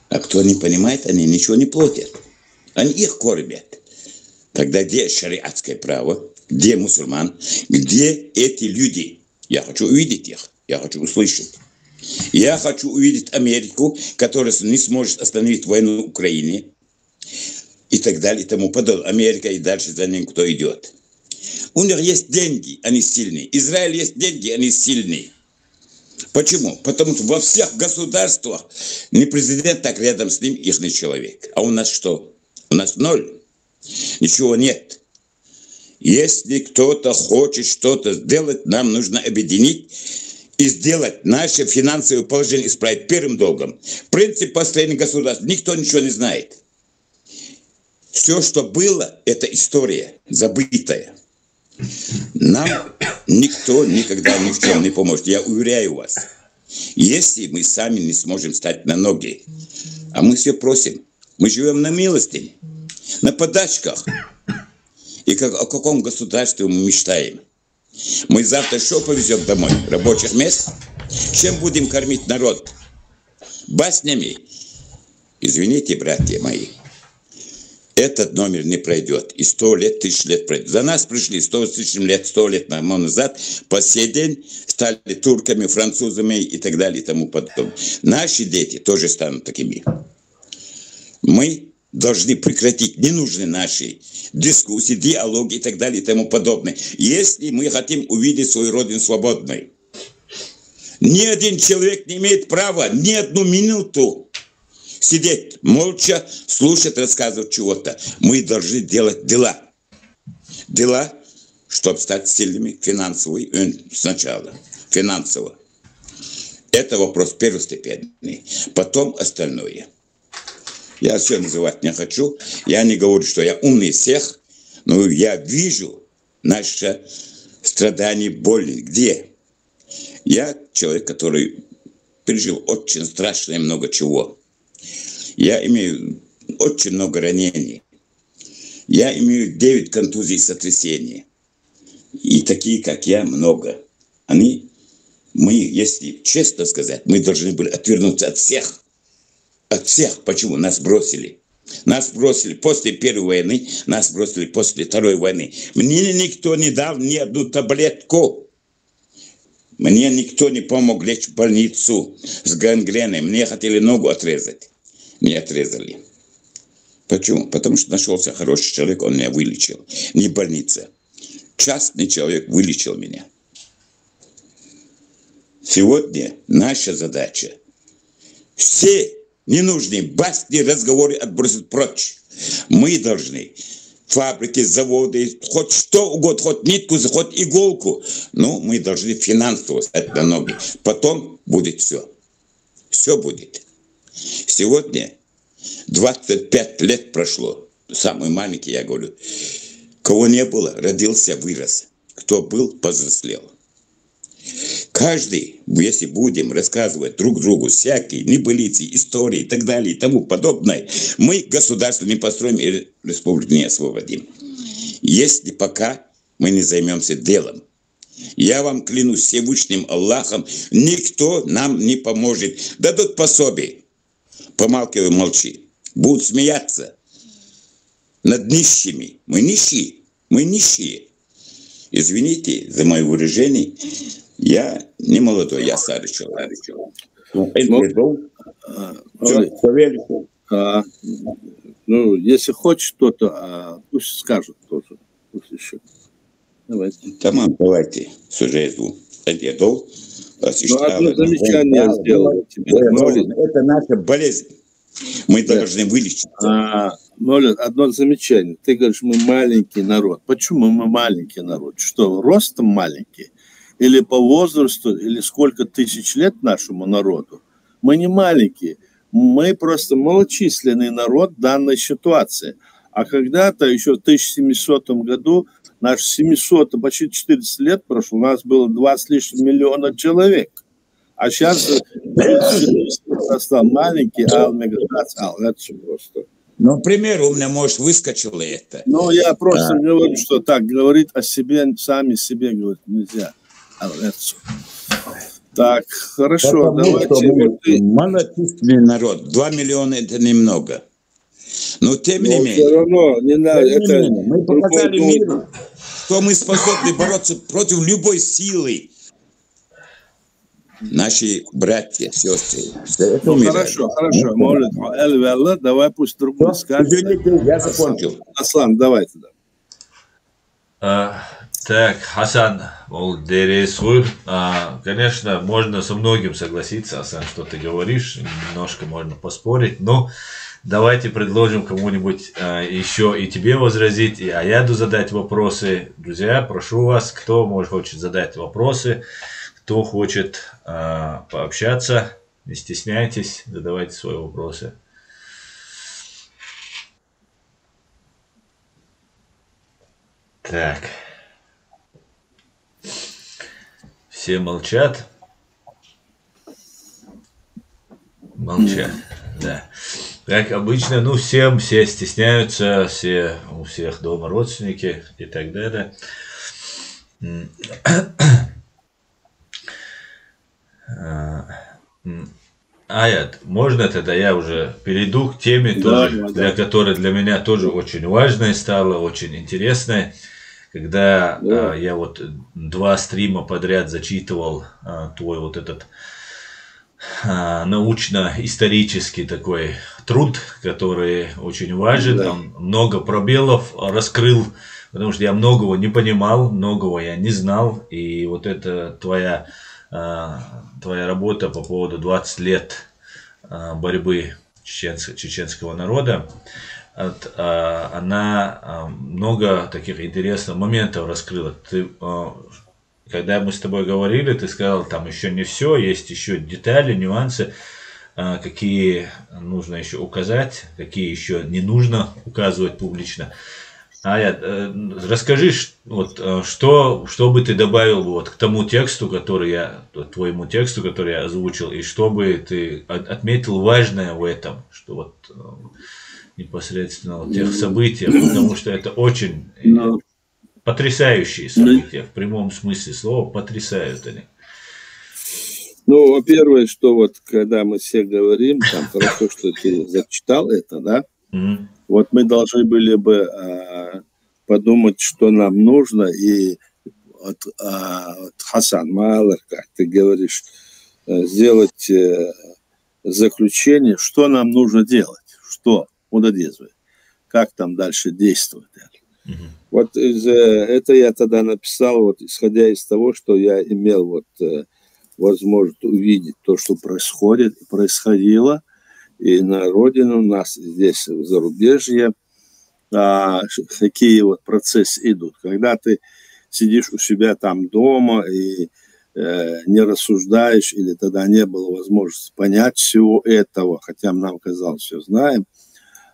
А кто не понимает, они ничего не платят. Они их кормят. Тогда где шариатское право? Где мусульман? Где эти люди? Я хочу увидеть их. Я хочу услышать. Я хочу увидеть Америку, которая не сможет остановить войну в Украине. И так далее, и тому подобное. Америка и дальше за ним кто идет. У них есть деньги, они сильные. Израиль есть деньги, они сильные. Почему? Потому что во всех государствах не президент, так рядом с ним ихний человек. А у нас что? У нас ноль. Ничего нет. Если кто-то хочет что-то сделать, нам нужно объединить и сделать наше финансовое положение исправить первым долгом. Принцип построения государства. Никто ничего не знает. Все, что было, это история забытая. Нам никто никогда ни в чем не поможет. Я уверяю вас. Если мы сами не сможем встать на ноги, а мы все просим, мы живем на милости, на подачках. И о каком государстве мы мечтаем? Мы завтра что повезем домой? Рабочих мест? Чем будем кормить народ? Баснями? Извините, братья мои. Этот номер не пройдет. И 100 лет, 1000 лет пройдет. За нас пришли 100 с лишним лет, 100 лет назад. По сей день стали турками, французами и так далее и тому подобное. Наши дети тоже станут такими. Мы должны прекратить ненужные наши дискуссии, диалоги и так далее и тому подобное. Если мы хотим увидеть свою родину свободной. Ни один человек не имеет права ни одну минуту сидеть молча, слушать, рассказывать чего-то. Мы должны делать дела. Дела, чтобы стать сильными финансово, сначала. Финансово. Это вопрос первостепенный. Потом остальное. Я все называть не хочу. Я не говорю, что я умный всех, но я вижу наше страдание, боль. Где? Я человек, который пережил очень страшное много чего. Я имею очень много ранений. Я имею 9 контузий, сотрясений. И такие, как я, много. Мы, если честно сказать, мы должны были отвернуться от всех. От всех. Почему? Нас бросили. Нас бросили после Первой войны, нас бросили после Второй войны. Мне никто не дал ни одну таблетку. Мне никто не помог лечь в больницу с гангреной. Мне хотели ногу отрезать. Не отрезали. Почему? Потому что нашелся хороший человек, он меня вылечил. Не больница. Частный человек вылечил меня. Сегодня наша задача все ненужные басни, разговоры отбросить прочь. Мы должны фабрики, заводы, хоть что угодно, хоть нитку, хоть иголку. Но мы должны финансово стать на ноги. Потом будет все. Все будет. Сегодня 25 лет прошло. Самый маленький, я говорю. Кого не было, родился, вырос. Кто был, повзрослел. Каждый, если будем рассказывать друг другу всякие небылицы, истории и так далее и тому подобное, мы государство не построим и республику не освободим. Если пока мы не займемся делом. Я вам клянусь Всевышним Аллахом, никто нам не поможет. Дадут пособие. Помалкивай, молчи. Будут смеяться над нищими. Мы нищие. Мы нищие. Извините за мое выражение. Я не молодой, я старый человек. Ну, если хочет кто-то, пусть скажет тоже. Пусть еще. Давайте. Тамам, давайте. Сюжету. Одно замечание я сделал тебе. Это наша болезнь. Мы должны вылечить. Молит, одно замечание. Ты говоришь, мы маленький народ. Почему мы маленький народ? Что, ростом маленький? Или по возрасту, или сколько тысяч лет нашему народу? Мы не маленькие. Мы просто малочисленный народ в данной ситуации. А когда-то, еще в 1700 году, наш 700, почти 400 лет прошло, у нас было 2 с лишним миллиона человек. А сейчас стал маленький, это просто... Ну, пример у меня, может, выскочило это. Ну, я просто говорю, что так говорить о себе, сами себе говорить нельзя. Так, хорошо, давайте. Малочисленный народ, 2 миллиона это немного. Но тем не менее. Все равно, не надо. Это мы показали миру, что мы способны бороться против любой силы. Наши братья, сестры. Хорошо. Молит, Эль-Велла, давай пусть другой скажет. Извините, я закончил. Аслан, давай тогда. Так, Хасан, конечно, можно со многим согласиться, Асан, что ты говоришь, немножко можно поспорить, но давайте предложим кому-нибудь еще и тебе возразить, и Аяду задать вопросы. Друзья, прошу вас, кто хочет задать вопросы, кто хочет пообщаться, не стесняйтесь, задавайте свои вопросы. Так. Все молчат. Молчат, да. Как обычно, все стесняются, у всех дома родственники и так далее. Аят, можно тогда я уже перейду к теме, тоже, которая для меня тоже очень важной стала, очень интересной. Когда я 2 стрима подряд зачитывал твой этот научно-исторический такой труд, который очень важен, там много пробелов раскрыл, потому что я многого не понимал, многого я не знал, и это твоя работа по поводу 20 лет борьбы чеченского народа, она много таких интересных моментов раскрыла. Когда мы с тобой говорили, ты сказал, там еще не все, есть еще детали, нюансы, какие нужно еще указать, какие еще не нужно указывать публично. Расскажи, что бы ты добавил к тому тексту, твоему тексту, который я озвучил, и что бы ты отметил важное в этом, что непосредственно тех событиях, потому что это очень потрясающие события, в прямом смысле слова, потрясают они. Ну, во-первых, что когда мы все говорим, там хорошо, что ты зачитал это, да? Мы должны были бы подумать, что нам нужно, и Хасан Маалар, как ты говоришь, сделать заключение, что нам нужно делать, что удадезвать. как там дальше действовать. Вот это я тогда написал, вот, исходя из того, что я имел вот, возможность увидеть то, что происходило и на родине у нас, здесь в зарубежье, какие вот процессы идут. Когда ты сидишь у себя там дома и не рассуждаешь, или тогда не было возможности понять всего этого, хотя нам казалось, все знаем,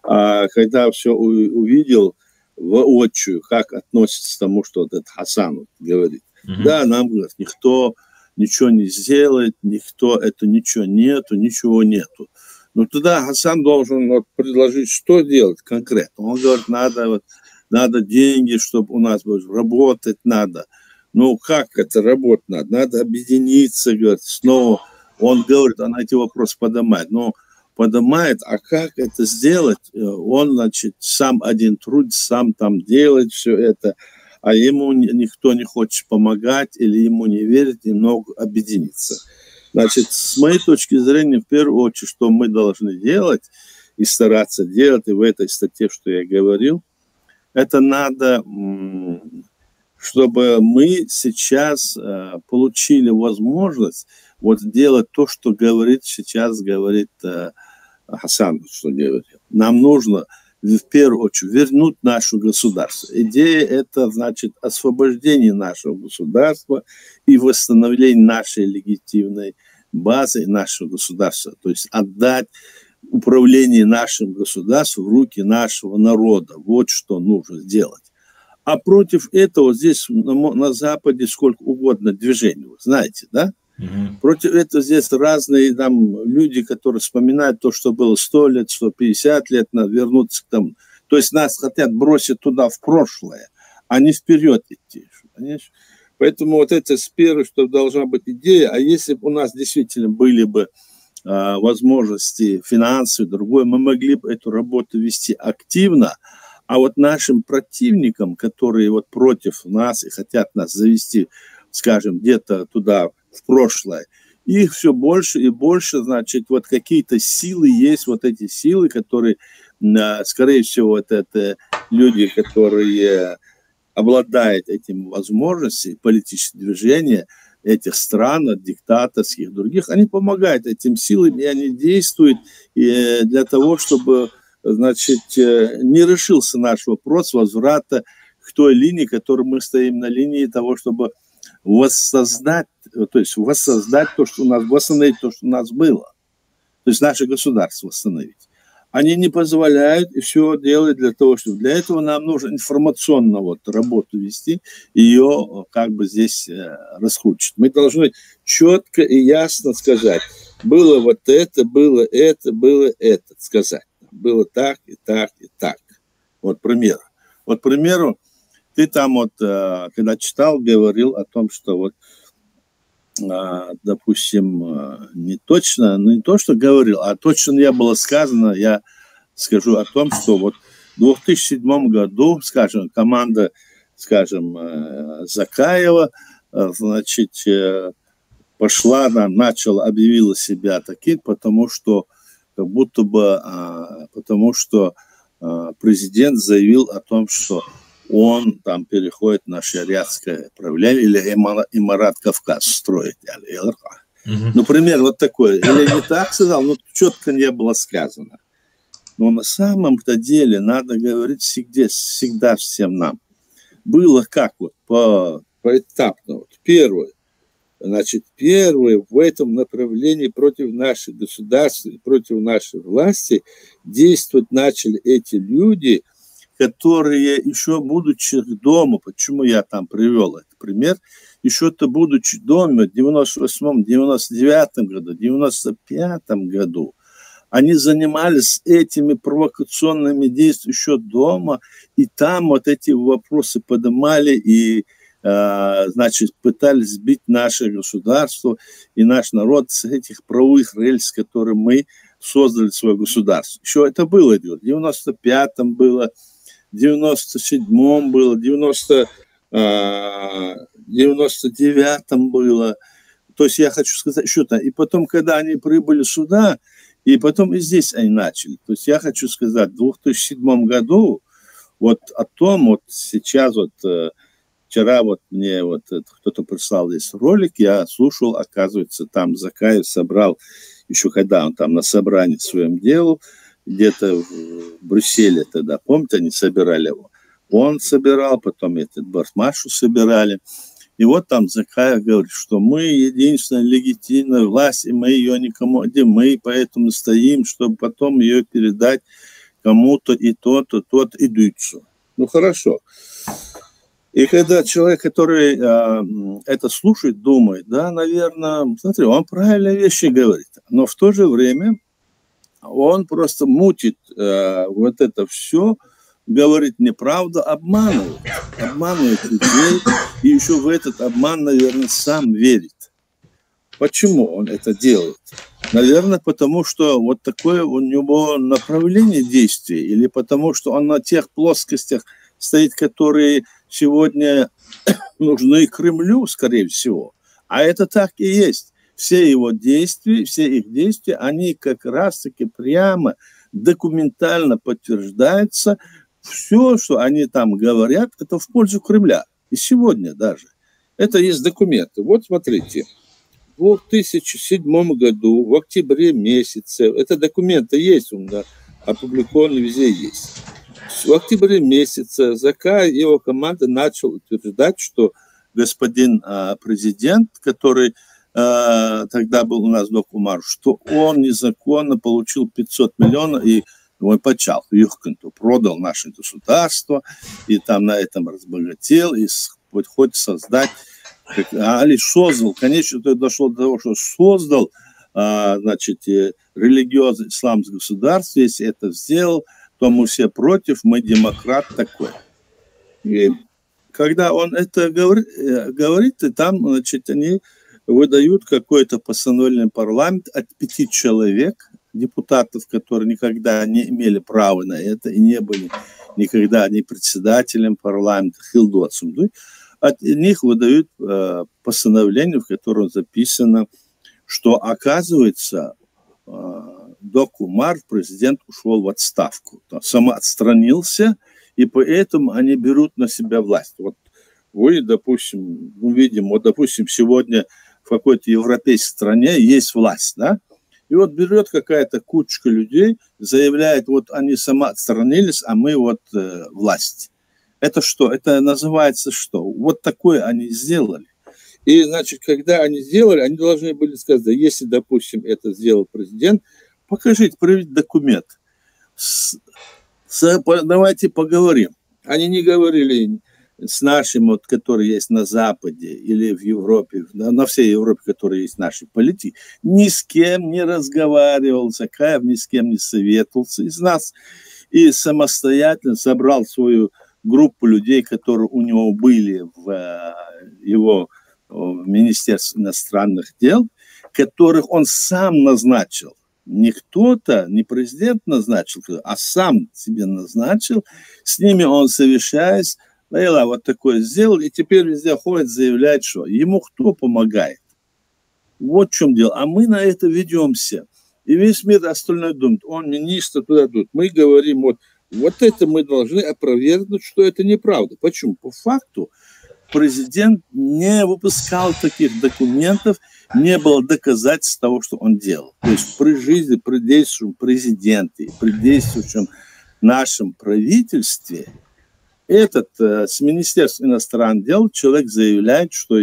когда все увидел воочию, как относится к тому, что вот этот Хасан говорит. Да, нам говорят, никто ничего не сделает, никто, это ничего нету. Но тогда Хасан должен вот предложить, что делать конкретно. Он говорит, надо деньги, чтобы у нас было, работать надо. Ну, как это работать надо? Надо объединиться, говорит, снова. Он говорит, он эти вопросы поднимает. Но поднимает, а как это сделать? Он, значит, сам один трудится, сам там делает все это, а ему никто не хочет помогать или ему не верит, и много объединиться. Значит, с моей точки зрения, в первую очередь, что мы должны делать и стараться делать, и в этой статье, что я говорил, это надо, чтобы мы сейчас получили возможность вот делать то, что сейчас говорит Хасан, что говорит. Нам нужно в первую очередь вернуть наше государство. Идея это значит освобождение нашего государства и восстановление нашей легитимной базы нашего государства. То есть отдать управление нашим государством в руки нашего народа. Вот что нужно сделать. А против этого здесь на Западе сколько угодно движений. Вы знаете, да? Против этого здесь разные там люди, которые вспоминают то, что было 100 лет, 150 лет, надо вернуться к тому. То есть нас хотят бросить туда в прошлое, а не вперед идти. Понимаешь? Поэтому вот это с первой, что должна быть идея. А если бы у нас действительно были бы возможности финансовые, другое, мы могли бы эту работу вести активно. А вот нашим противникам, которые вот против нас и хотят нас завести, скажем, где-то туда, в прошлое, их все больше и больше, значит, вот какие-то силы есть, вот эти силы, которые, скорее всего, вот это люди, которые обладают этими возможностями, политические движения этих стран, диктаторских, других, они помогают этим силам, и они действуют для того, чтобы, значит, не решился наш вопрос возврата к той линии, которой мы стоим, на линии того, чтобы воссоздать то, что у нас, восстановить то, что у нас было. То есть наше государство восстановить. Они не позволяют и все делают для того, чтобы для этого нам нужно информационно вот работу вести, ее как бы здесь раскручивать. Мы должны четко и ясно сказать, было вот это, было это, сказать. Было так и так и так. Вот пример. Вот, к примеру, ты там вот, когда читал, говорил о том, что вот, допустим, не точно, ну не то, что говорил, а точно не было сказано, я скажу о том, что вот в 2007 году, скажем, команда, скажем, Закаева, значит, пошла, начала, объявила себя таким, потому что как будто бы, потому что президент заявил о том, что он там переходит на шариатское правление или Эмират Кавказ строит. Например, вот такое. Или не так сказал, но четко не было сказано. Но на самом-то деле надо говорить всегда всем нам. Было как вот поэтапно. Вот. Первое в этом направлении против наших государств, против нашей власти действовать начали эти люди, которые еще будучи дома, почему я там привел этот пример, еще-то будучи дома в 98-м, 99-м году, 95-м году, они занимались этими провокационными действиями еще дома, и там вот эти вопросы поднимали и, значит, пытались сбить наше государство и наш народ с этих правовых рельс, которые мы создали свое государство. Еще это было, в 95-м было, в 97-м было, в 99-м было. То есть я хочу сказать, что-то. И потом, когда они прибыли сюда, И потом и здесь они начали. То есть я хочу сказать, в 2007 году вот о том, вот сейчас вот вчера вот мне вот кто-то прислал здесь ролик, я слушал, оказывается, там Закаев собрал, еще когда он там на собрании своем делал, где-то в Брюсселе тогда, помните, они собирали его. Он собирал, потом этот Бартмашу собирали. И вот там Закаев говорит, что мы единственная легитимная власть, и мы ее никому отдадим. Мы поэтому стоим, чтобы потом ее передать кому-то и то-то, тот и Дюйцу. Ну, хорошо. И когда человек, который это слушает, думает, да, наверное, смотри, он правильные вещи говорит. Но в то же время он просто мутит вот это все, говорит неправду, обманывает людей, и еще в этот обман, наверное, сам верит. Почему он это делает? Наверное, потому что вот такое у него направление действия, или потому что он на тех плоскостях стоит, которые сегодня нужны Кремлю, скорее всего. А это так и есть. Все его действия, все их действия, они как раз-таки прямо документально подтверждаются. Все, что они там говорят, это в пользу Кремля. И сегодня даже. Это есть документы. Вот смотрите. В 2007 году, в октябре месяце, это документы есть, он опубликованы везде есть. В октябре месяце Закаев и его команда начал утверждать, что господин президент, который тогда был у нас Док Умар, что он незаконно получил 500 миллионов и он почал, продал наше государство, и там на этом разбогател, и хочет создать, или создал, конечно, это дошло до того, что создал, значит, религиозное исламское государство, если это сделал, то мы все против, мы демократ такой. И когда он это говорит, и там, значит, они выдают какое-то постановление парламента от 5 человек, депутатов, которые никогда не имели права на это и не были никогда ни председателем парламента, Хилду Ацумдуй, от них выдают постановление, в котором записано, что, оказывается, Док Умар, президент, ушел в отставку, самоотстранился, и поэтому они берут на себя власть. Вот вы, допустим, мы видим, вот, допустим, сегодня в какой-то европейской стране есть власть, да? И вот берет какая-то кучка людей, заявляет, вот они самоотстранились, а мы вот власть. Это что? Это называется что? Вот такое они сделали. И, значит, когда они сделали, они должны были сказать, да, если, допустим, это сделал президент, покажите, проявите документ. Давайте поговорим. Они не говорили с нашим, вот, который есть на Западе или в Европе, на всей Европе, которые есть наши политики, ни с кем не разговаривал, Закаев ни с кем не советовался из нас, и самостоятельно собрал свою группу людей, которые у него были в его Министерстве иностранных дел, которых он сам назначил. Не кто-то, не президент назначил, а сам себе назначил. С ними он совещаясь, вот такое сделал, и теперь везде ходит, заявляет, что ему кто помогает. Вот в чем дело. А мы на это ведемся. И весь мир остальной думает, он министр туда идут. Мы говорим, вот это мы должны опровергнуть, что это неправда. Почему? По факту президент не выпускал таких документов, не было доказательств того, что он делал. То есть при жизни, при действующем президенте, при действующем нашем правительстве этот с Министерства иностранных дел человек заявляет, что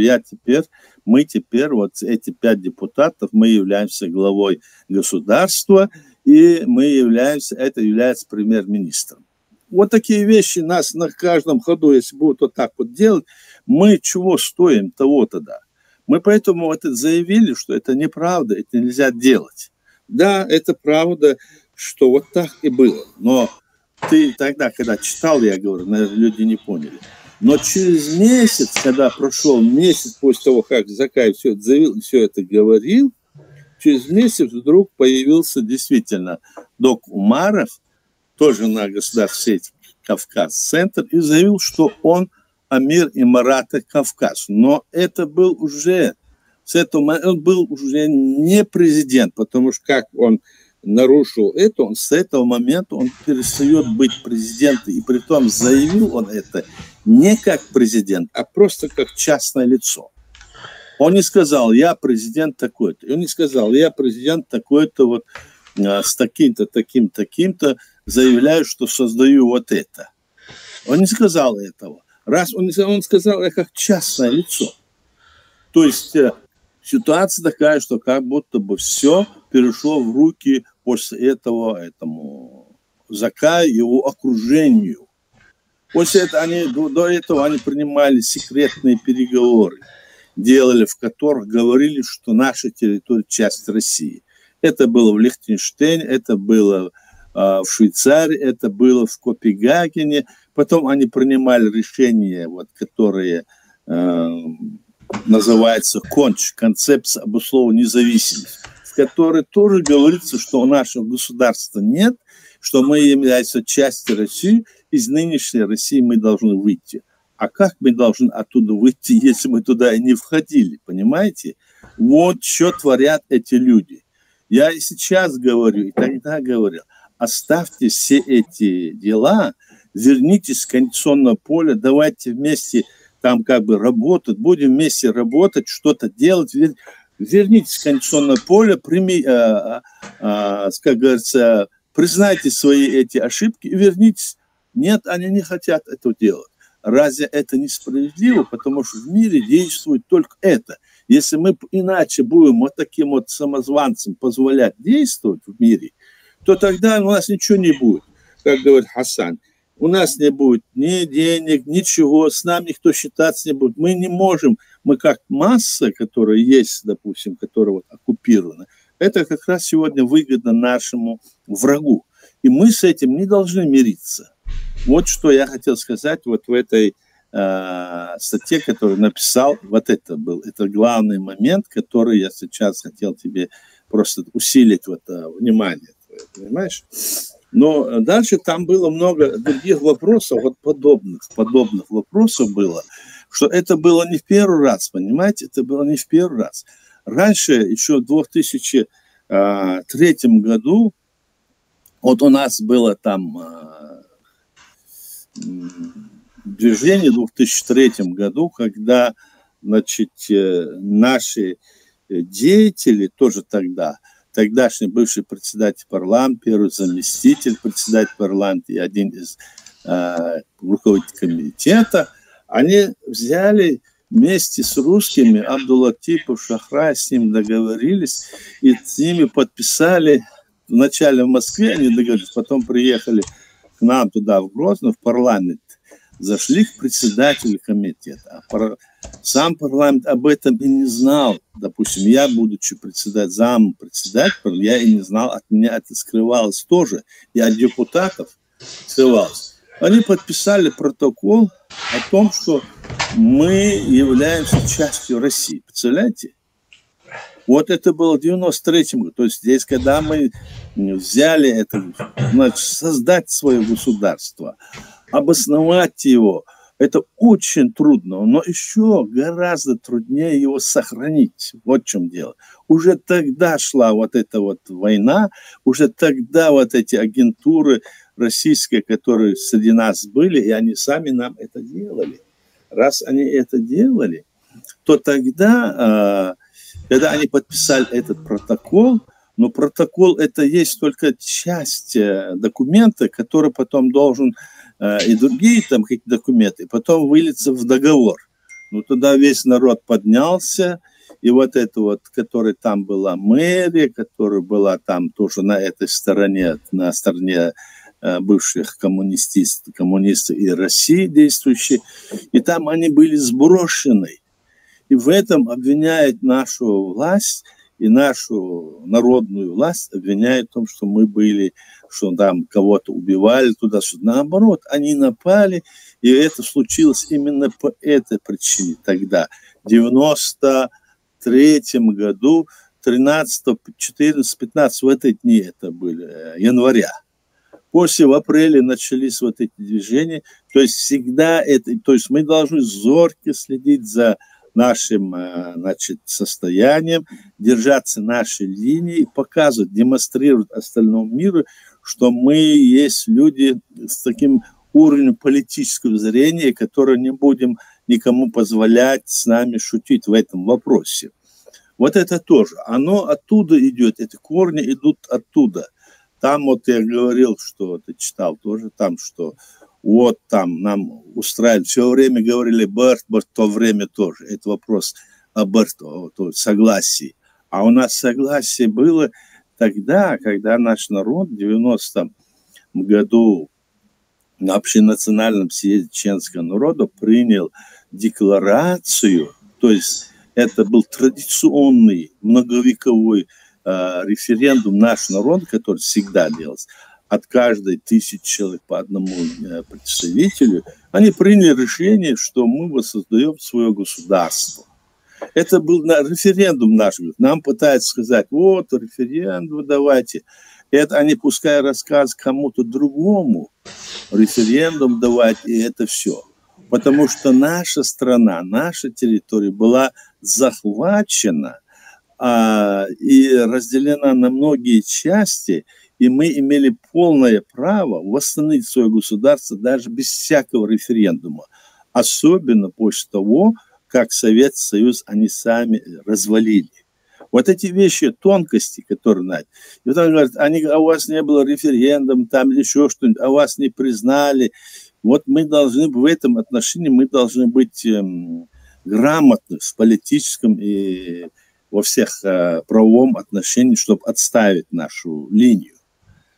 мы теперь, вот эти 5 депутатов, мы являемся главой государства, и это является премьер-министром. Вот такие вещи нас на каждом ходу, если будут вот так вот делать, мы чего стоим того тогда? Мы поэтому заявили, что это неправда, это нельзя делать. Да, это правда, что вот так и было, но ты тогда, когда читал, я говорю, наверное, люди не поняли. Но через месяц, когда прошел месяц после того, как Закаев все это заявил и все это говорил, через месяц вдруг появился действительно Док Умаров, тоже на государственной сети Кавказ-центр, и заявил, что он Амир Эмирата Кавказ. Но это был уже, он был уже не президент, потому что как он нарушил это, он с этого момента он перестает быть президентом. И притом заявил он это не как президент, а просто как частное лицо. Он не сказал, я президент такой-то. Он не сказал, я президент такой-то вот с таким-то, таким-то, таким-то, заявляю, что создаю вот это. Он не сказал этого. Раз он сказал, я как частное лицо. То есть ситуация такая, что как будто бы все перешло в руки после этого этому Закаю и его окружению. После этого до этого они принимали секретные переговоры, делали, в которых говорили, что наша территория часть России. Это было в Лихтенштейне, это было в Швейцарии, это было в Копенгагене. Потом они принимали решения, вот, которые называются концепция обусловленной независимости, в которой тоже говорится, что у нашего государства нет, что мы являемся частью России, из нынешней России мы должны выйти. А как мы должны оттуда выйти, если мы туда и не входили, понимаете? Вот что творят эти люди. Я и сейчас говорю, и тогда говорил, оставьте все эти дела, вернитесь с конституционного поля, давайте вместе там как бы работать, будем вместе работать, что-то делать, вернитесь с конституционного поля, как говорится, признайте свои эти ошибки и вернитесь. Нет, они не хотят это делать. Разве это несправедливо? Потому что в мире действует только это. Если мы иначе будем вот таким вот самозванцам позволять действовать в мире, то тогда у нас ничего не будет. Как говорит Хасан, у нас не будет ни денег, ничего, с нами никто считаться не будет. Мы не можем, мы как масса, которая есть, допустим, которая вот оккупирована, это как раз сегодня выгодно нашему врагу. И мы с этим не должны мириться. Вот что я хотел сказать вот в этой статье, которую написал. Вот это был, это главный момент, который я сейчас хотел тебе просто усилить вот, внимание твое, понимаешь? Но дальше там было много других вопросов, вот подобных вопросов было, что это было не в первый раз, понимаете, это было не в первый раз. Раньше, еще в 2003 году, вот у нас было там движение в 2003 году, когда, значит, наши деятели тоже тогдашний бывший председатель парламента, первый заместитель председателя парламента и один из руководителей комитета, они взяли вместе с русскими, Абдул-Латипов, Шахрай, с ним договорились, и с ними подписали, вначале в Москве они договорились, потом приехали к нам туда, в Грозно, в парламент, зашли к председателю комитета. Сам парламент об этом и не знал. Допустим, я, будучи зампредседателем, я и не знал, от меня это скрывалось тоже, и от депутатов скрывалось. Они подписали протокол о том, что мы являемся частью России. Представляете? Вот это было в 93-м году. То есть здесь, когда мы взяли это, значит, создать свое государство, обосновать его, это очень трудно, но еще гораздо труднее его сохранить. Вот в чем дело. Уже тогда шла вот эта вот война, уже тогда вот эти агентуры российские, которые среди нас были, и они сами нам это делали. Раз они это делали, то тогда, когда они подписали этот протокол, но протокол это есть только часть документа, который потом должен и другие там какие-то документы, потом выльется в договор. Ну, тогда весь народ поднялся, и вот это вот, которая там была мэрия, которая была там тоже на этой стороне, на стороне бывших коммунистов и России действующие, и там они были сброшены. И в этом обвиняют нашу власть, и нашу народную власть обвиняют в том, что мы были, что там кого-то убивали туда-сюда. Наоборот, они напали, и это случилось именно по этой причине тогда. В 93-м году, 13, 14, 15, в эти дни это были, января. После в апреле начались вот эти движения. То есть всегда это, то есть мы должны зорко следить за нашим, значит, состоянием, держаться нашей линии, показывать, демонстрировать остальному миру, что мы есть люди с таким уровнем политического зрения, которые не будем никому позволять с нами шутить в этом вопросе. Вот это тоже. Оно оттуда идет, эти корни идут оттуда. Там вот я говорил, что ты читал тоже, там, что вот там нам устраивали, все время говорили Берт, в то время тоже. Это вопрос о Берту, о согласии. А у нас согласие было тогда, когда наш народ в 90-м году на общенациональном съезде чеченского народа принял декларацию, то есть это был традиционный многовековой референдум наш народ, который всегда делался, от каждой 1000 человек по одному представителю, они приняли решение, что мы воссоздаем свое государство. Это был референдум наш. Нам пытаются сказать, вот референдум давайте. Это они пускай рассказывают кому-то другому, референдум давать, и это все. Потому что наша страна, наша территория была захвачена и разделена на многие части, и мы имели полное право восстановить свое государство даже без всякого референдума. Особенно после того, как Советский Союз они сами развалили. Вот эти вещи, тонкости, которые знают. И вот они говорят, а у вас не было референдума, там еще что-нибудь, а вас не признали. Вот мы должны в этом отношении, мы должны быть грамотны в политическом и во всех правовом отношении, чтобы отставить нашу линию.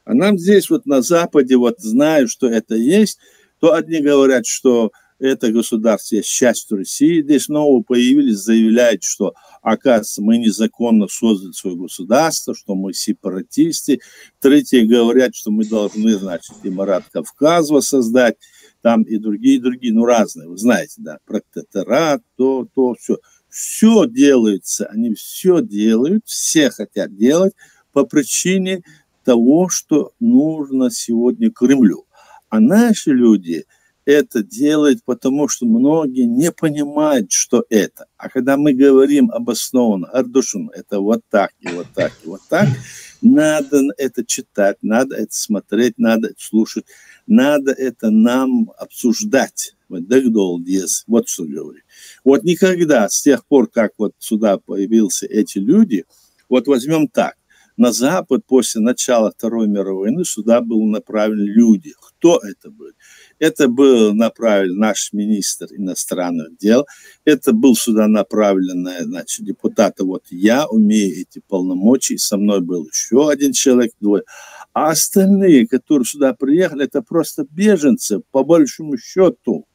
А нам здесь вот на Западе, вот зная, что это есть, то одни говорят, что это государство есть частью России, здесь снова появились, заявляют, что, оказывается, мы незаконно создали свое государство, что мы сепаратисты. Третьи говорят, что мы должны, значит, и Марат Кавказ воссоздать, там и другие, ну, разные, вы знаете, да, протекторат, то, все. Все делается, они все делают, все хотят делать по причине того, что нужно сегодня Кремлю. А наши люди это делают, потому что многие не понимают, что это. А когда мы говорим обоснованно, Ардушин, это вот так, и вот так, и вот так, надо это читать, надо это смотреть, надо это слушать, надо это нам обсуждать. Вот что говорю. Вот никогда, с тех пор, как вот сюда появились эти люди, вот возьмем так, на Запад после начала Второй мировой войны сюда были направлены люди. Кто это был? Это был направлен наш министр иностранных дел, это был сюда направлен, значит, депутаты, вот я умею эти полномочия, со мной был еще один человек, двое. А остальные, которые сюда приехали, это просто беженцы, по большому счету.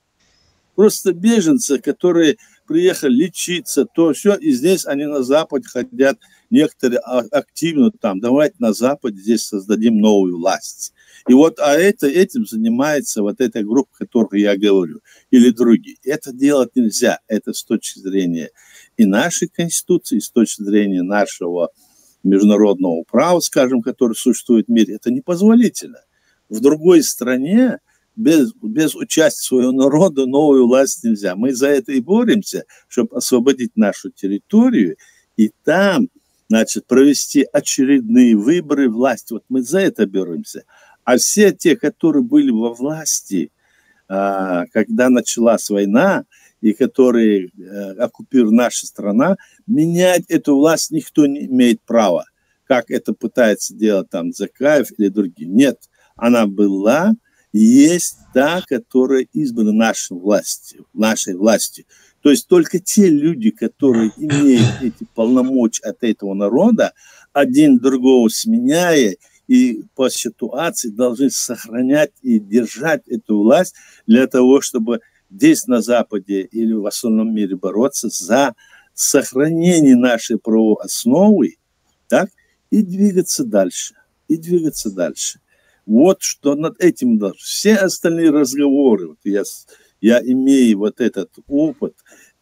Просто беженцы, которые приехали лечиться, то все, и здесь они на Запад хотят, некоторые активно там, давайте на Западе здесь создадим новую власть. И вот этим занимается вот эта группа, о которой я говорю, или другие. Это делать нельзя, это с точки зрения и нашей Конституции, и с точки зрения нашего международного права, скажем, которое существует в мире, это непозволительно. В другой стране без участия своего народа новую власть нельзя. Мы за это и боремся, чтобы освободить нашу территорию и там, значит, провести очередные выборы власти. Вот мы за это боремся. А все те, которые были во власти, когда началась война, и которые оккупируют нашу страну, менять эту власть никто не имеет права. Как это пытается делать там Закаев или другие. Нет, она была... есть та, которая избрана нашей властью. То есть только те люди, которые имеют эти полномочия от этого народа, один другого сменяя, и по ситуации должны сохранять и держать эту власть для того, чтобы здесь на Западе или в остальном мире бороться за сохранение нашей правовой основы, так, и двигаться дальше. Вот что над этим должны. Все остальные разговоры, вот я имею вот этот опыт,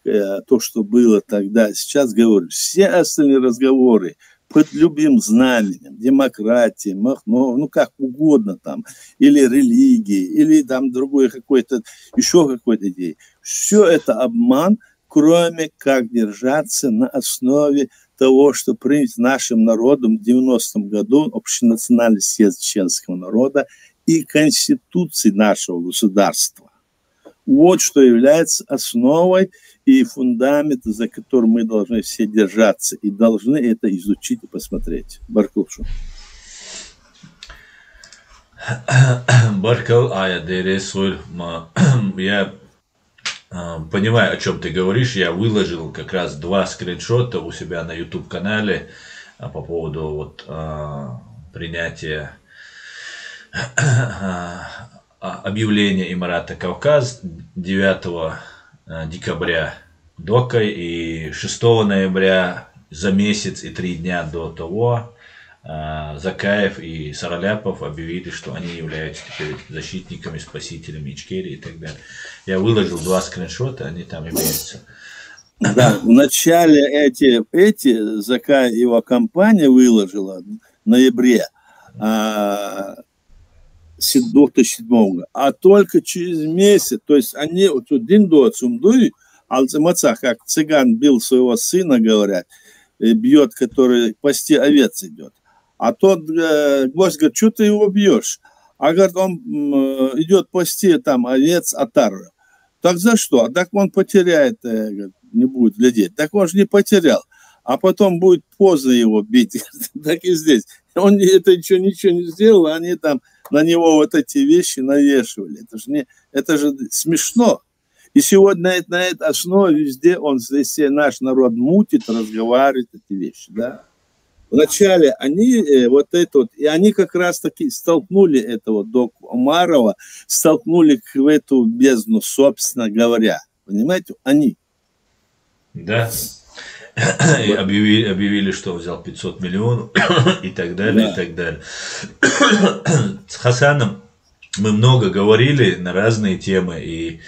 то, что было тогда, сейчас говорю, все остальные разговоры под любым знаменем, демократии, ну как угодно там, или религии, или там другой какой-то, еще какой-то идеи. Все это обман, кроме как держаться на основе того, что принят нашим народом в 90-м году общенациональный съезд чеченского народа и Конституции нашего государства. Вот что является основой и фундаментом, за которым мы должны все держаться и должны это изучить и посмотреть. Баркулшу. Баркал, я понимаю, о чем ты говоришь. Я выложил как раз 2 скриншота у себя на YouTube-канале по поводу вот, принятия объявления Эмирата Кавказ 9 декабря ДОКой и 6 ноября за месяц и 3 дня до того Закаев и Сараляпов объявили, что они являются теперь защитниками, спасителями Ичкерии и так далее. Я выложил 2 скриншота, они там имеются. Да, в начале эти Закаев и его компания выложила в ноябре 2007 года, а только через месяц, то есть они вот один до Цумдуи, Алцемаца, как цыган бил своего сына, говорят, бьет, который пасти овец идет. А тот гость говорит, что ты его бьешь? А говорит, он идет пасти там овец отару. Так за что? А так он потеряет, говорит, не будет глядеть. Так он же не потерял. А потом будет поздно его бить. Так и здесь. Он это ничего не сделал, а они там на него вот эти вещи навешивали. Это же смешно. И сегодня на этой основе везде он здесь наш народ мутит, разговаривает эти вещи, да. Вначале они вот это вот, и они как раз таки столкнули этого доку Омарова, столкнули в эту бездну, собственно говоря. Понимаете? Они. Да. И объявили, что взял 500 миллионов и так далее, да. И так далее. С Хасаном мы много говорили на разные темы, и,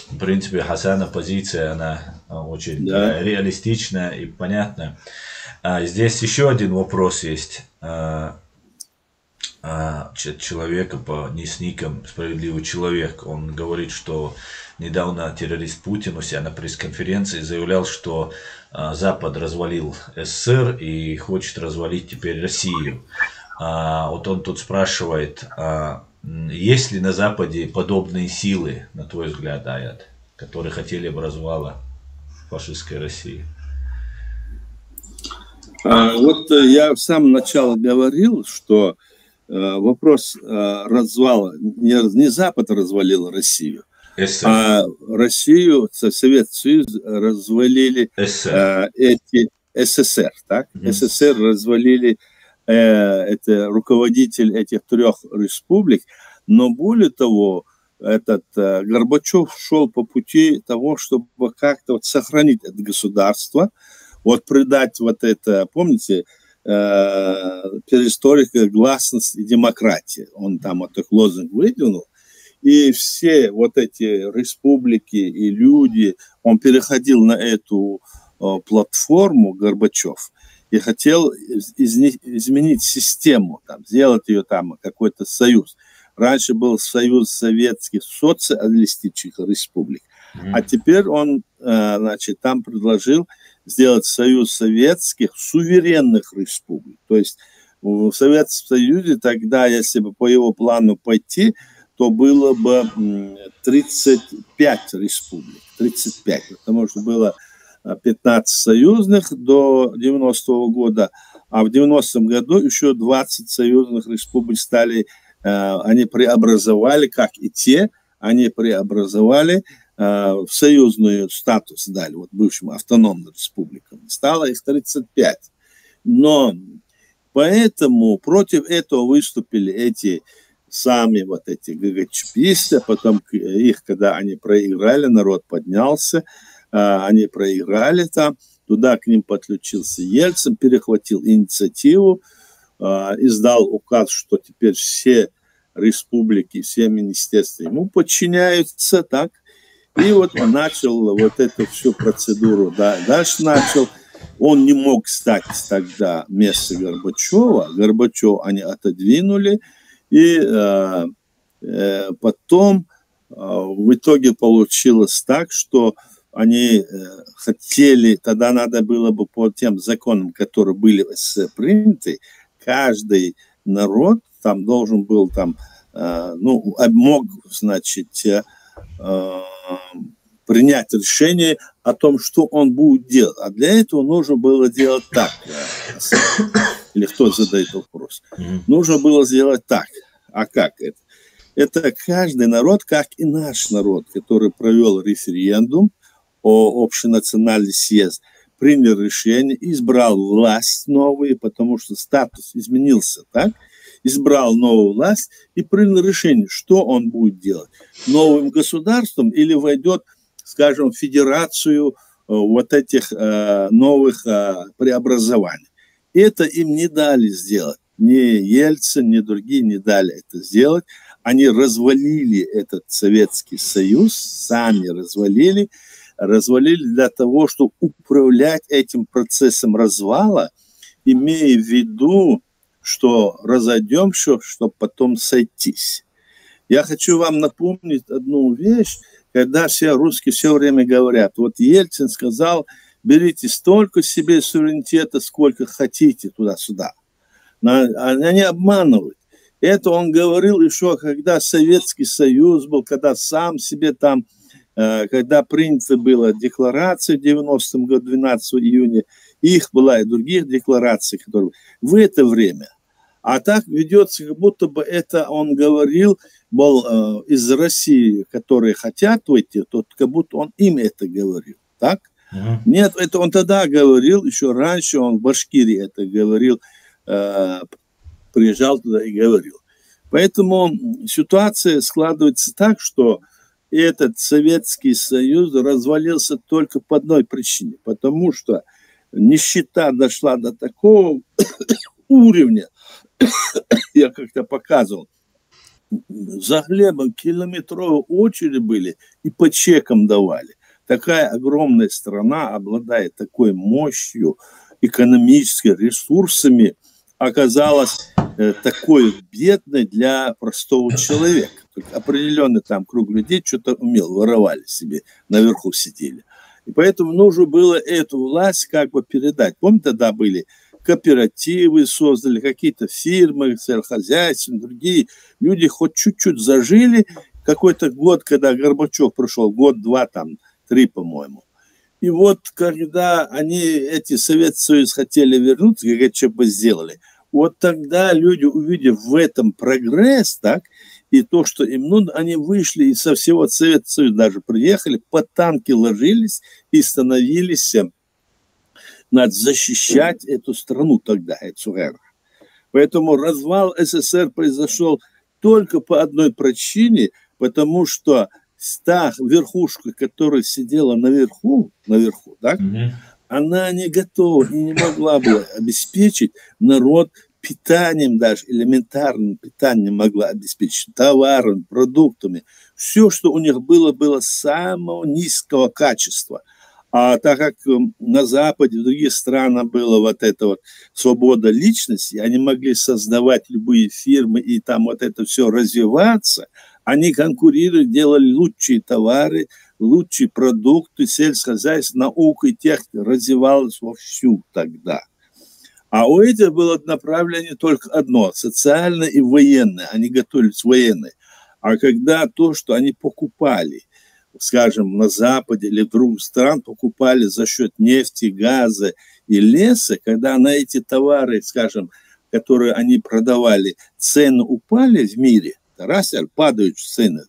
в принципе, Хасана позиция, она очень реалистичная и понятная. Здесь еще один вопрос есть. Человека с ником «Справедливый человек». Он говорит, что недавно террорист Путин у себя на пресс-конференции заявлял, что Запад развалил СССР и хочет развалить теперь Россию. Вот он тут спрашивает, есть ли на Западе подобные силы, на твой взгляд, Аят, которые хотели бы развала фашистской России? Вот я в самом начале говорил, что вопрос развала, не Запад развалил Россию, а Россию, Советский Союз развалили СССР, так? СССР развалили это руководитель этих 3 республик, но более того, этот Горбачев шел по пути того, чтобы как-то вот сохранить это государство, вот придать вот это, помните, перестройка, гласность и демократия. Он там вот этот лозунг выдвинул. И все вот эти республики и люди, он переходил на эту платформу, Горбачев, и хотел изменить систему, там, сделать ее там какой-то союз. Раньше был союз советских социалистических республик, а теперь он, значит, там предложил сделать союз советских суверенных республик. То есть в Советском Союзе тогда, если бы по его плану пойти, то было бы 35 республик, 35, потому что было 15 союзных до 90-го года, а в 90-м году еще 20 союзных республик стали, они преобразовали, как и те, они преобразовали в союзную статус, дали вот бывшим автономным республикам. Стало их 35. Но поэтому против этого выступили эти сами вот эти ГГЧПисты, потом их, когда они проиграли, народ поднялся, они проиграли там, туда к ним подключился Ельцин, перехватил инициативу, издал указ, что теперь все республики, все министерства ему подчиняются, так, и вот он начал вот эту всю процедуру, да, дальше начал, он не мог стать тогда вместо Горбачева, Горбачева они отодвинули, и потом в итоге получилось так, что они хотели, тогда надо было бы по тем законам, которые были приняты, каждый народ там должен был там, мог, значит, принять решение о том, что он будет делать. А для этого нужно было делать так. Или кто задает вопрос? Нужно было сделать так. А как это? Это каждый народ, как и наш народ, который провел референдум о общенациональный съезд, принял решение, избрал власть новую, потому что статус изменился, так? Избрал новую власть и принял решение, что он будет делать. Новым государством или войдет, скажем, в федерацию вот этих новых преобразований. Это им не дали сделать. Ни Ельцин, ни другие не дали это сделать. Они развалили этот Советский Союз, сами развалили для того, чтобы управлять этим процессом развала, имея в виду, что разойдемся, чтобы потом сойтись. Я хочу вам напомнить одну вещь, когда все русские все время говорят, вот Ельцин сказал, берите столько себе суверенитета, сколько хотите туда-сюда. Они обманывают. Это он говорил еще, когда Советский Союз был, когда сам себе там, когда принята была декларация в 90-м году, 12 июня, их была и других деклараций, которые в это время. А так ведется, как будто бы это он говорил, мол, из России, которые хотят выйти, то как будто он им это говорил, так? Нет, это он тогда говорил, еще раньше он в Башкирии это говорил, приезжал туда и говорил. Поэтому ситуация складывается так, что этот Советский Союз развалился только по одной причине, потому что нищета дошла до такого уровня, я как-то показывал, за хлебом километровые очереди были и по чекам давали. Такая огромная страна обладает такой мощью, экономическими ресурсами, оказалась такой бедной для простого человека. Только определенный там круг людей что-то умел, воровали себе, наверху сидели. И поэтому нужно было эту власть как бы передать. Помните, тогда были кооперативы, создали какие-то фирмы, сельхозяйства, другие. Люди хоть чуть-чуть зажили. Какой-то год, когда Горбачев пришел, год-два, там, 3, по-моему. И вот, когда они, эти Советский Союз хотели вернуться, ГКЧП сделали, вот тогда люди, увидев в этом прогресс, так, и то, что им нужно, они вышли и со всего Советского Союза даже приехали, под танки ложились и становились, надо защищать эту страну тогда, эту эру. Поэтому развал СССР произошел только по одной причине, потому что та верхушка, которая сидела наверху, так, она не готова и не могла бы обеспечить народ питанием, даже элементарным питанием могла обеспечить, товарами, продуктами. Все, что у них было самого низкого качества. А так как на Западе, в других странах была вот эта вот свобода личности, они могли создавать любые фирмы и там вот это все развиваться, они конкурировали, делали лучшие товары, лучшие продукты, сельскохозяйство, наука и техника развивалась вовсю тогда. А у этих было направление только одно – социальное и военное. Они готовились военные. А когда то, что они покупали, скажем, на Западе или в других странах, покупали за счет нефти, газа и леса, когда на эти товары, скажем, которые они продавали, цены упали в мире, раз падают цены.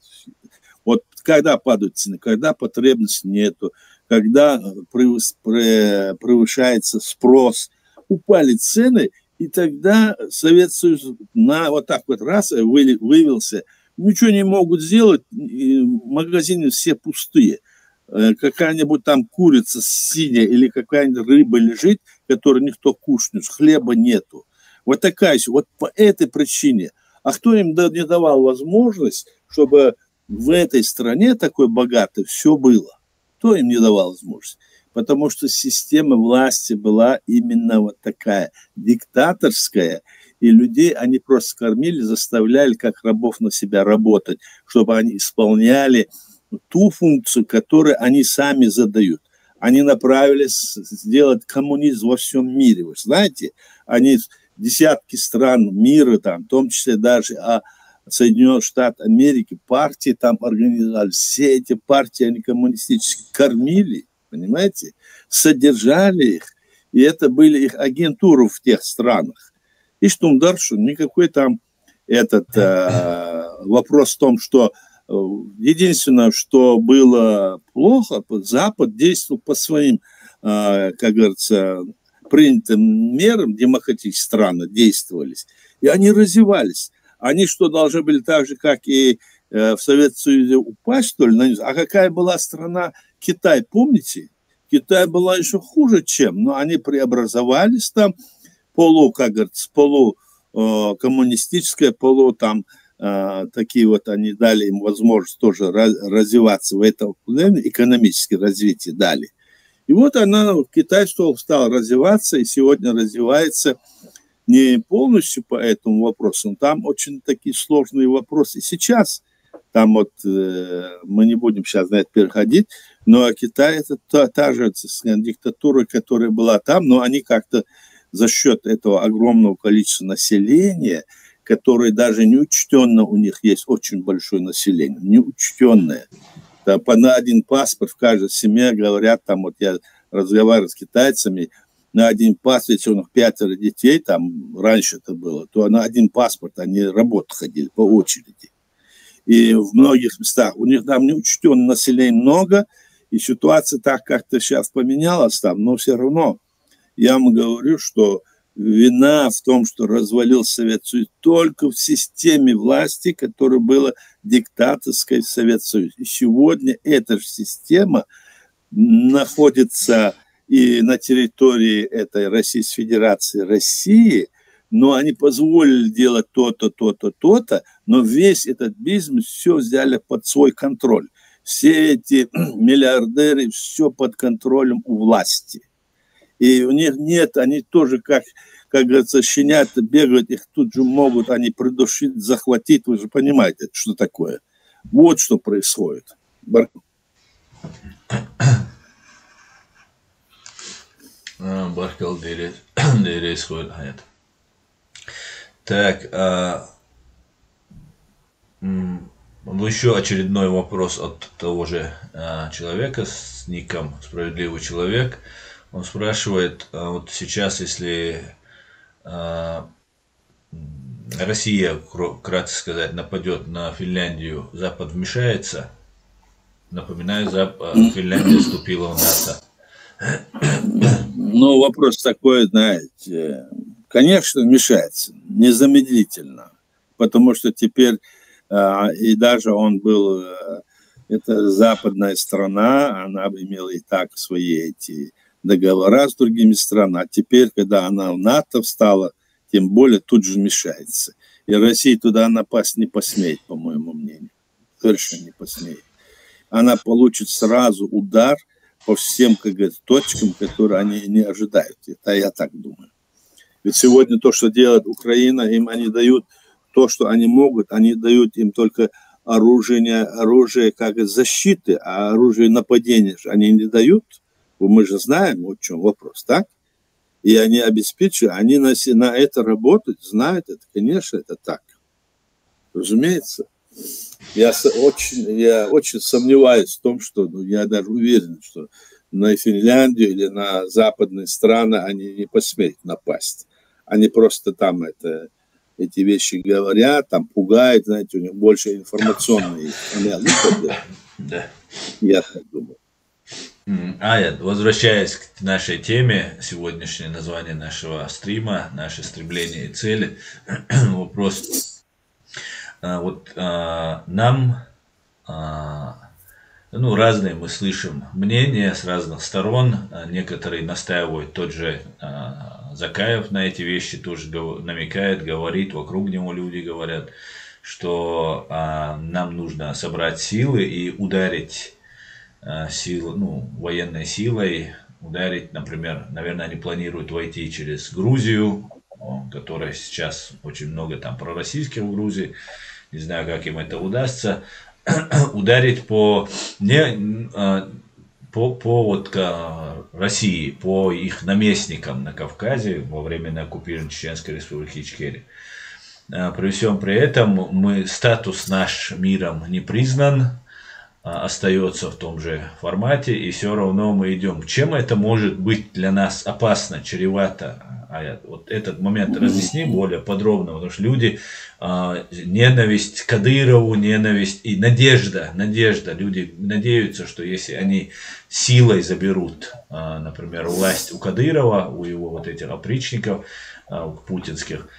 Вот когда падают цены, когда потребности нету, когда превышается спрос, упали цены, и тогда Советский Союз вот так вот раз вывелся, ничего не могут сделать, магазины все пустые. Какая-нибудь там курица синяя или какая-нибудь рыба лежит, которую никто кушает, хлеба нету. Вот такая, вот по этой причине. А кто им не давал возможность, чтобы в этой стране такой богатой все было? Кто им не давал возможность? Потому что система власти была именно вот такая, диктаторская, и людей они просто кормили, заставляли как рабов на себя работать, чтобы они исполняли ту функцию, которую они сами задают. Они направились сделать коммунизм во всем мире. Вы знаете, они десятки стран мира, там, в том числе даже Соединенных Штатов Америки, партии там организовали. Все эти партии, они коммунистические, кормили, понимаете, содержали их. И это были их агентуры в тех странах. И Штумдаршу никакой там вопрос в том, что единственное, что было плохо, Запад действовал по своим, как говорится, принятым мерам, демократические страны действовались, и они развивались. Они что, должны были так же, как и в Советском Союзе, упасть, что ли? А какая была страна Китай, помните? Китай была еще хуже, чем, но они преобразовались там, как говорится, коммунистическое, там, такие вот, они дали им возможность тоже развиваться в этом плане, экономическое развитие дали. И вот Китай стал развиваться, и сегодня развивается не полностью по этому вопросу, там очень такие сложные вопросы. Сейчас, там вот, мы не будем сейчас на это переходить, но Китай это та же диктатура, которая была там, но они как-то за счет этого огромного количества населения, которое даже неучтенно, у них есть очень большое население, неучтенное. На один паспорт в каждой семье, говорят, там вот я разговариваю с китайцами, на один паспорт, если у них 5 детей, там раньше это было, то на один паспорт они работать ходили по очереди. И в многих местах у них там неучтенное население много, и ситуация так как-то сейчас поменялась там, но все равно я вам говорю, что вина в том, что развалился Советский Союз, только в системе власти, которая была диктаторской в Советском Союзе. И сегодня эта же система находится и на территории этой Российской Федерации, России, но они позволили делать то-то, то-то, то-то, но весь этот бизнес все взяли под свой контроль. Все эти миллиардеры, все под контролем у власти. И у них нет, они тоже, как говорится, щенята бегают, их тут же могут они придушить, захватить, вы же понимаете, что такое. Вот что происходит. Баркал исходит. Так, еще очередной вопрос от того же человека с ником «Справедливый человек». Он спрашивает, вот сейчас, если Россия, кратко сказать, нападет на Финляндию, Запад вмешается? Напоминаю, Финляндия вступила в НАТО. Ну, вопрос такой, знаете, конечно, вмешается, незамедлительно, потому что теперь, и даже он был, это западная страна, она имела и так свои эти договора с другими странами, а теперь, когда она в НАТО встала, тем более тут же вмешается. И Россия туда напасть не посмеет, по моему мнению. Совершенно не посмеет. Она получит сразу удар по всем, как говорится, точкам, которые они не ожидают. Это я так думаю. Ведь сегодня то, что делает Украина, им они дают то, что они могут, они дают им только оружие как защиты, а оружие нападения они не дают. Мы же знаем, вот в чем вопрос, так? И они обеспечивают, они на это работают, знают это, конечно, это так. Разумеется. Я очень сомневаюсь в том, что, я даже уверен, что на Финляндию или на западные страны они не посмеют напасть. Они просто там эти вещи говорят, там пугают, знаете, у них больше информационные. Да. Я так думаю. Возвращаясь к нашей теме, сегодняшнее название нашего стрима, наше стремление и цели, вопрос. Вот нам, разные мы слышим мнения с разных сторон, некоторые настаивают, тот же Закаев на эти вещи тоже намекает, говорит, вокруг него люди говорят, что нам нужно собрать силы и ударить военной силой, ударить, например, наверное, они планируют войти через Грузию, которая сейчас очень много там пророссийских в Грузии, не знаю, как им это удастся, ударить по России, по их наместникам на Кавказе во время оккупированной Чеченской Республики Ичкерия. При всем при этом статус наш миром не признан, остается в том же формате, и все равно мы идем. Чем это может быть для нас опасно, чревато? Вот этот момент разъясни более подробно, потому что люди, ненависть к Кадырову, ненависть и надежда, люди надеются, что если они силой заберут, например, власть у Кадырова, у его вот этих опричников путинских,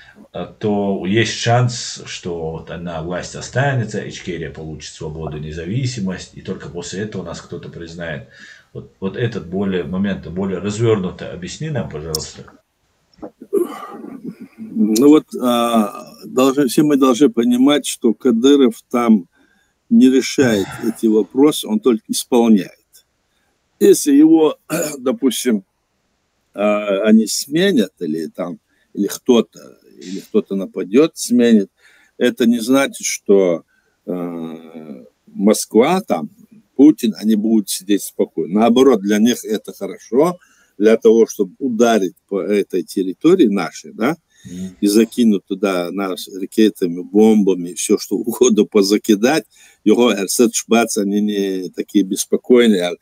то есть шанс, что вот одна власть останется, Ичкерия получит свободу, независимость, и только после этого нас кто-то признает. Вот этот момент более развернуто объясни нам, пожалуйста. Ну вот все мы должны понимать, что Кадыров там не решает эти вопросы, он только исполняет. Если его, допустим, они сменят или кто-то нападет, сменит, это не значит, что Москва, там, Путин, они будут сидеть спокойно. Наоборот, для них это хорошо, для того, чтобы ударить по этой территории нашей, да, и закинуть туда нас ракетами, бомбами, все, что угодно позакидать, его РС-шбац, они не такие беспокойные.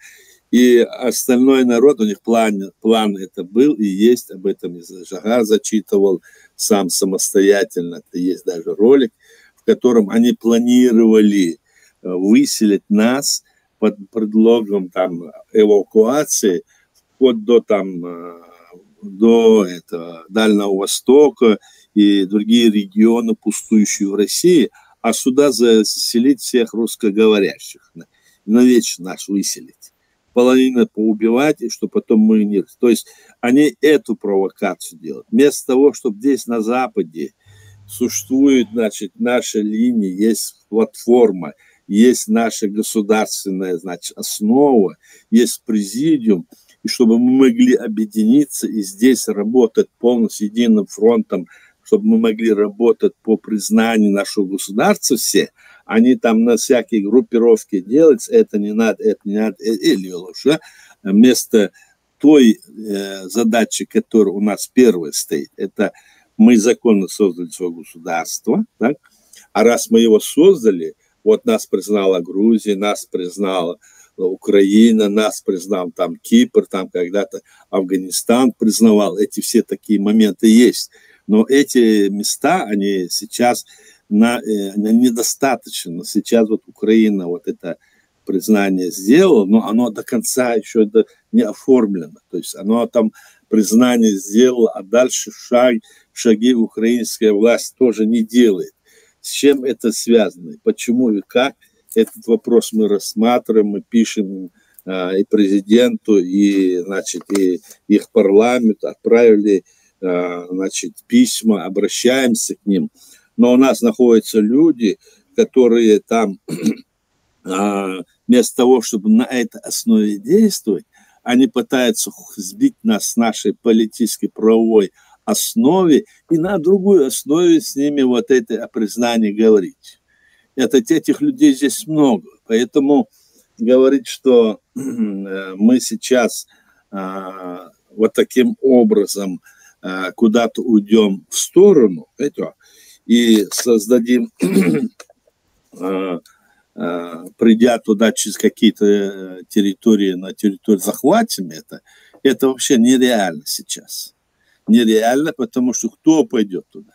И остальной народ, у них план это был и есть, об этом Жагар зачитывал сам самостоятельно, это есть даже ролик, в котором они планировали выселить нас под предлогом там эвакуации вплоть до Дальнего Востока и другие регионы, пустующие в России, а сюда заселить всех русскоговорящих, навечно наш выселить. Половину поубивать, и что потом мы не... То есть они эту провокацию делают. Вместо того, чтобы здесь на Западе существует, значит, наша линия, есть платформа, есть наша государственная, значит, основа, есть президиум, и чтобы мы могли объединиться и здесь работать полностью единым фронтом, чтобы мы могли работать по признанию нашего государства все, они там на всякие группировки делать, это не надо, или лучше, вместо той задачи, которая у нас первая стоит, это мы законно создали свое государство, так? А раз мы его создали, вот нас признала Грузия, нас признала Украина, нас признал там Кипр, там когда-то Афганистан признавал, эти все такие моменты есть. Но эти места, они сейчас недостаточно. Сейчас вот Украина вот это признание сделала, но оно до конца еще не оформлено. То есть оно там признание сделало, а дальше шаги украинская власть тоже не делает. С чем это связано? Почему и как? Этот вопрос мы рассматриваем, мы пишем и президенту, и, значит, и их парламент, отправили, значит, письма, обращаемся к ним. Но у нас находятся люди, которые там вместо того, чтобы на этой основе действовать, они пытаются сбить нас с нашей политической правовой основе и на другой основе с ними вот это о признании говорить. Этих людей здесь много. Поэтому говорить, что мы сейчас вот таким образом куда-то уйдем в сторону и создадим, придя туда через какие-то территории, на территорию захватим это вообще нереально сейчас. Нереально, потому что кто пойдет туда?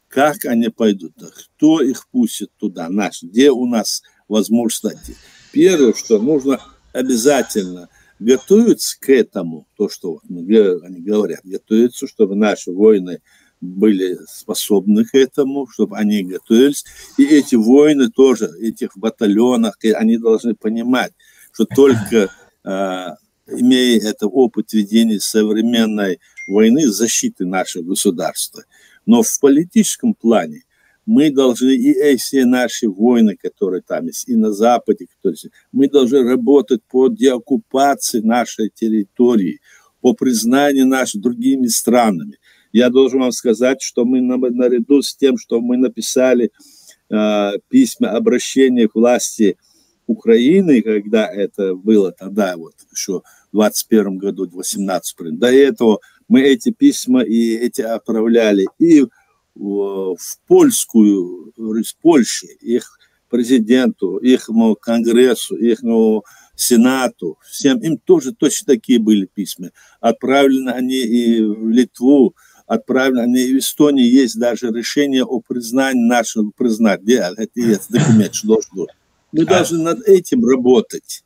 Как они пойдут? Кто их пустит туда? Где у нас возможность? Первое, что нужно обязательно готовиться к этому, то, что они говорят, готовиться, чтобы наши воины были способны к этому, чтобы они готовились. И эти воины тоже, этих батальонах, они должны понимать, что только имея этот опыт ведения современной войны, защиты нашего государства. Но в политическом плане мы должны, и все наши воины, которые там есть, и на Западе, мы должны работать по деоккупации нашей территории, по признанию наших другими странами. Я должен вам сказать, что мы наряду с тем, что мы написали письма обращения к власти Украины, когда это было тогда, вот еще в 21 году, в 18 до этого мы эти письма и эти отправляли и в польскую, из Польши, их президенту, их конгрессу, их сенату, всем им тоже точно такие были письма. Отправлены они и в Литву, отправлены они и в Эстонии. Есть даже решение о признании нашего признания. Где этот документ, что мы должны над этим работать.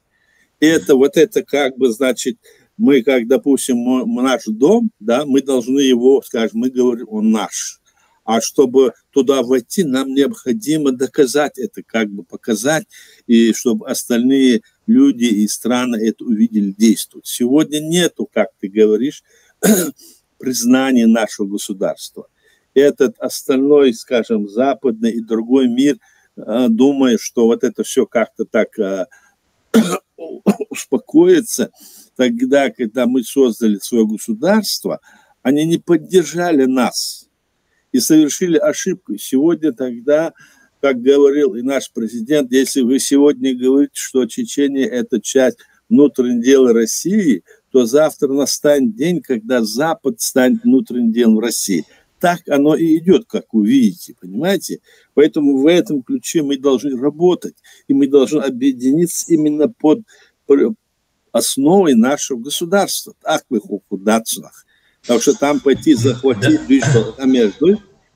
Это вот это как бы, значит, мы, как, допустим, наш дом, да, мы должны его, скажем, мы говорим, он наш. А чтобы туда войти, нам необходимо доказать это, как бы показать, и чтобы остальные люди и страны это увидели, действуют. Сегодня нету, как ты говоришь, признания нашего государства. Этот остальной, скажем, западный и другой мир, думая, что вот это все как-то так успокоится, тогда, когда мы создали свое государство, они не поддержали нас и совершили ошибку. Сегодня тогда, как говорил и наш президент, если вы сегодня говорите, что Чечения – это часть внутреннего дела России, то завтра настанет день, когда Запад станет внутренним делом России. Так оно и идет, как вы видите, понимаете? Поэтому в этом ключе мы должны работать, и мы должны объединиться именно под основой нашего государства. Так в их удачных. Так что там пойти захватить,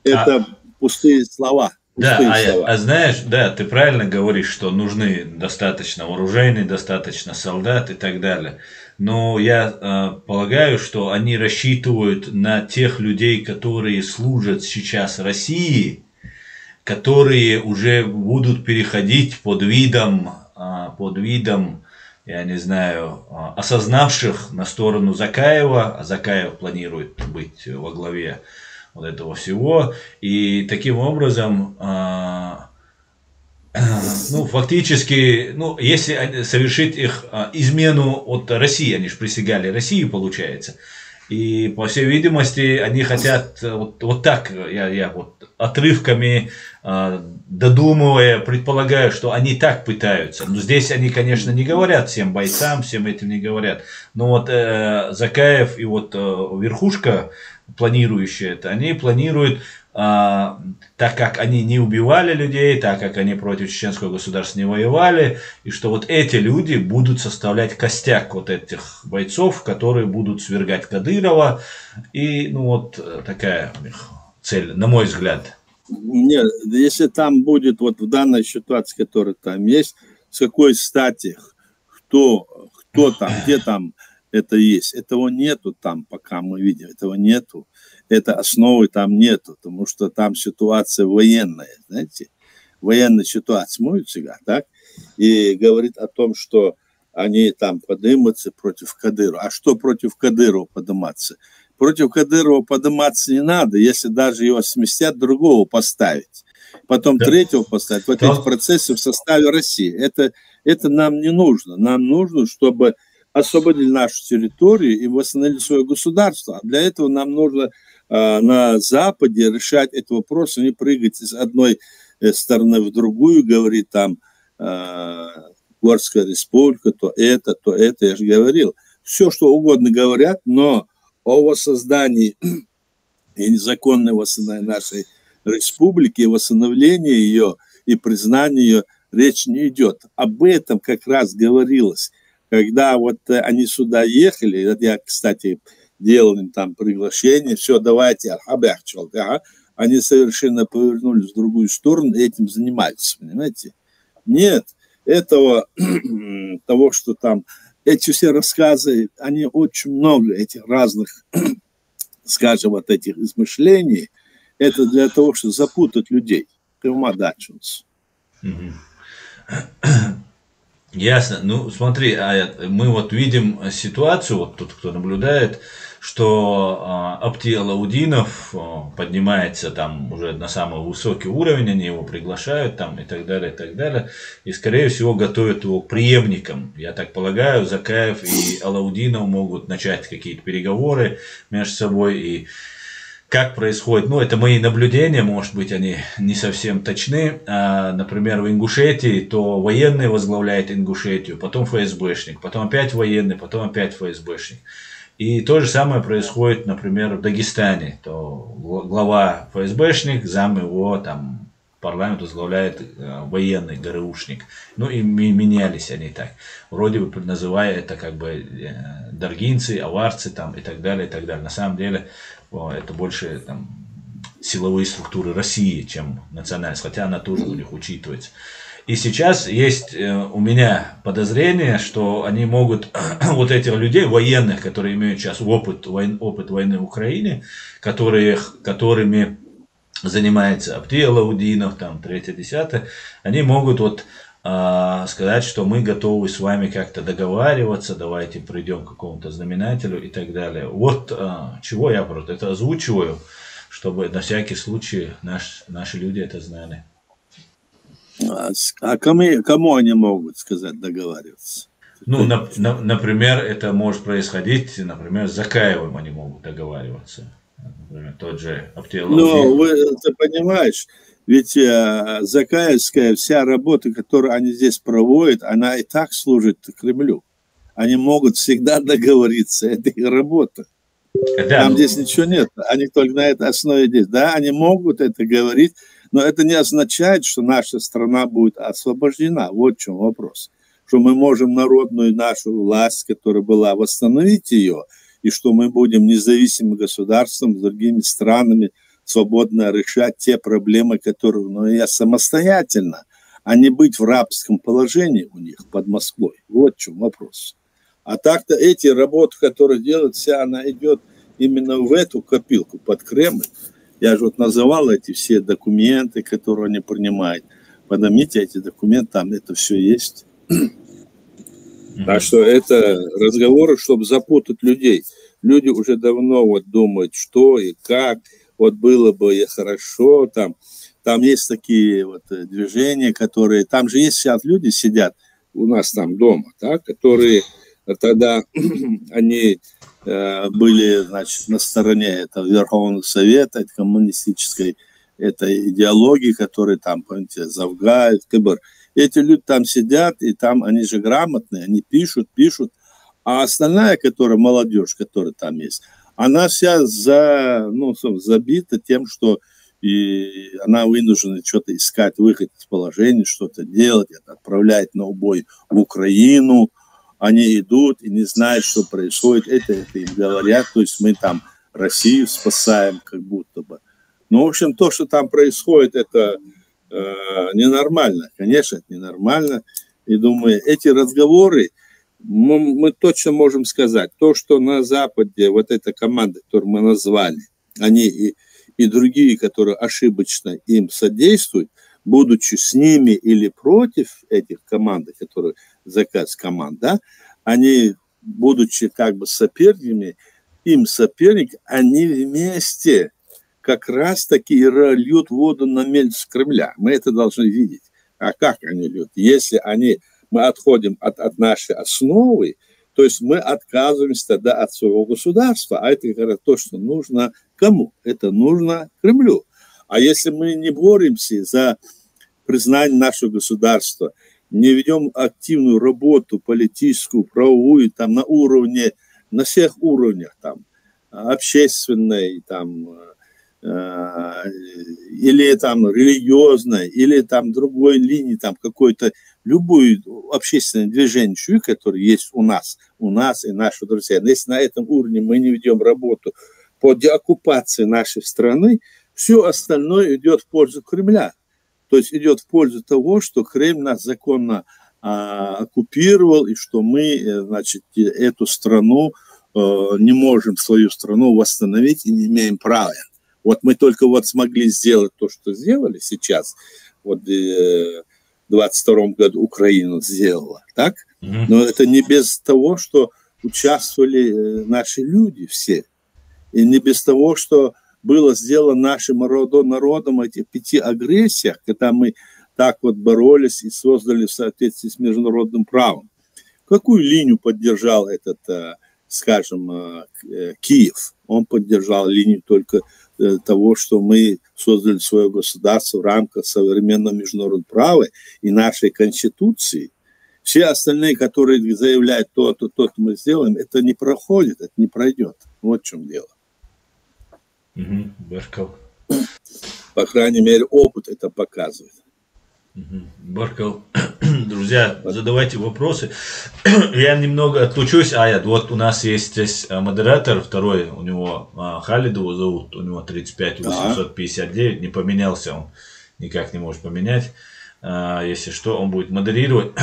это пустые слова. Да, знаешь, да, ты правильно говоришь, что нужны достаточно вооружений, достаточно солдат и так далее. Но я полагаю, что они рассчитывают на тех людей, которые служат сейчас России, которые уже будут переходить под видом, я не знаю, осознавших на сторону Закаева, а Закаев планирует быть во главе вот этого всего, и таким образом, ну, фактически, ну, если совершить их измену от России, они же присягали России, получается, и, по всей видимости, они хотят вот так, я вот отрывками додумывая, предполагаю, что они так пытаются. Но здесь они, конечно, не говорят всем бойцам, всем этим не говорят. Но вот Закаев и вот верхушка, планирующая это, они планируют, так как они не убивали людей, так как они против чеченского государства не воевали, и что вот эти люди будут составлять костяк вот этих бойцов, которые будут свергать Кадырова. И, ну, вот такая у них цель, на мой взгляд. Нет, если там будет вот в данной ситуации, которая там есть, с какой стати, кто там, где там это есть, этого нету там, пока мы видим, этого нету, это основы там нету, потому что там ситуация военная, знаете, военная ситуация, может всегда, так, и говорит о том, что они там поднимутся против Кадырова. А что против Кадырова подниматься? Против Кадырова подниматься не надо, если даже его сместят, другого поставить. Потом третьего поставить. Вот эти процессы в составе России. Это нам не нужно. Нам нужно, чтобы освободили нашу территорию и восстановили свое государство. А для этого нам нужно на Западе решать этот вопрос, а не прыгать из одной стороны в другую, говорит там Горская республика, то это, я же говорил. Все, что угодно говорят, но о воссоздании и незаконном восстановлении нашей республики, восстановлении ее и признании ее речь не идет. Об этом как раз говорилось, когда вот они сюда ехали, я, кстати, делал им там приглашение, все, давайте, они совершенно повернулись в другую сторону и этим занимаются, понимаете? Нет, этого, того, что там, эти все рассказы, они очень много этих разных, скажем, вот этих измышлений, это для того, чтобы запутать людей. Ясно. Ну, смотри, мы вот видим ситуацию, вот тут кто наблюдает, что Абти Алаудинов поднимается там уже на самый высокий уровень, они его приглашают там и так далее, и скорее всего готовят его к преемникам. Я так полагаю, Закаев и Алаудинов могут начать какие-то переговоры между собой, и как происходит, ну, это мои наблюдения, может быть, они не совсем точны. Например, в Ингушетии, то военный возглавляет Ингушетию, потом ФСБшник, потом опять военный, потом опять ФСБшник. И то же самое происходит, например, в Дагестане, то глава ФСБшник, зам его там парламент возглавляет военный ГРУшник. Ну и менялись они так. Вроде бы называя это как бы даргинцы, аварцы там и так далее, и так далее. На самом деле это больше там силовые структуры России, чем национальность, хотя она тоже у них учитывается. И сейчас есть у меня подозрение, что они могут вот этих людей, военных, которые имеют сейчас опыт войны в Украине, которыми занимается Аптия Лаудинов, там, 3-10, они могут вот сказать, что мы готовы с вами как-то договариваться, давайте придем к какому-то знаменателю и так далее. Вот чего я просто это озвучиваю, чтобы на всякий случай наши люди это знали. А кому они могут сказать договариваться? Ну, например, это может происходить, например, с Закаевым они могут договариваться. Например, тот же Аптия Лаудинов. Ты понимаешь, ведь Закаевская вся работа, которую они здесь проводят, она и так служит Кремлю. Они могут всегда договориться, это их работа. Там здесь ничего нет, они только на этой основе здесь. Да, они могут это говорить, но это не означает, что наша страна будет освобождена. Вот в чем вопрос. Что мы можем народную нашу власть, которая была, восстановить ее, и что мы будем независимым государством с другими странами свободно решать те проблемы, которые, ну, я самостоятельно, а не быть в рабском положении у них под Москвой. Вот в чем вопрос. А так-то эти работы, которые делают, вся она идет именно в эту копилку, под Кремль. Я же вот называл эти все документы, которые они принимают. Поднимите эти документы, там это все есть. Так что это разговоры, чтобы запутать людей. Люди уже давно вот думают, что и как, вот было бы хорошо, там есть такие вот движения, которые, там же есть сейчас люди сидят у нас там дома, да, которые тогда они были, значит, на стороне этого Верховного Совета, этой коммунистической этой идеологии, которая там, помните, Завгаев, КБР. Эти люди там сидят, и там они же грамотные, они пишут, а остальная, которая молодежь, которая там есть, она вся забита тем, что и она вынуждена что-то искать, выход из положения, что-то делать, отправлять на убой в Украину. Они идут и не знают, что происходит. Это им говорят, то есть мы там Россию спасаем, как будто бы. Ну, в общем, то, что там происходит, это ненормально. Конечно, это ненормально. И думаю, эти разговоры, мы точно можем сказать, то, что на Западе вот эта команда, которую мы назвали, они и другие, которые ошибочно им содействуют, будучи с ними или против этих команд, которые заказ команд, да, они, будучи как бы соперниками, им соперник, они вместе как раз таки льют воду на мельницу Кремля. Мы это должны видеть. А как они льют? Если мы отходим от нашей основы, то есть мы отказываемся тогда от своего государства, а это говорят то, что нужно кому? Это нужно Кремлю. А если мы не боремся за признание нашего государства, не ведем активную работу политическую, правовую, там на уровне, на всех уровнях, там, общественной, там, или там религиозной, или там другой линии, там какой-то, любое общественное движение, которое есть у нас и наши друзья. Но если на этом уровне мы не ведем работу по деоккупации нашей страны, все остальное идет в пользу Кремля. То есть идет в пользу того, что Кремль нас законно оккупировал, и что мы, значит, эту страну не можем, свою страну восстановить и не имеем права. Вот мы только вот смогли сделать то, что сделали сейчас. Вот в 22 году Украина сделала, так? Но это не без того, что участвовали наши люди все. И не без того, что было сделано нашим народом этих 5 агрессиях, когда мы так вот боролись и создали в соответствии с международным правом. Какую линию поддержал этот скажем, Киев. Он поддержал линию только того, что мы создали свое государство в рамках современного международного права и нашей Конституции. Все остальные, которые заявляют то-то, то-то мы сделаем, это не проходит, это не пройдет. Вот в чем дело. По крайней мере, опыт это показывает. Баркал, друзья, задавайте вопросы. Я немного отключусь. Вот у нас есть здесь модератор, второй, у него Халид его зовут, у него 35 859, не поменялся, он никак не может поменять. Если что, он будет модерировать.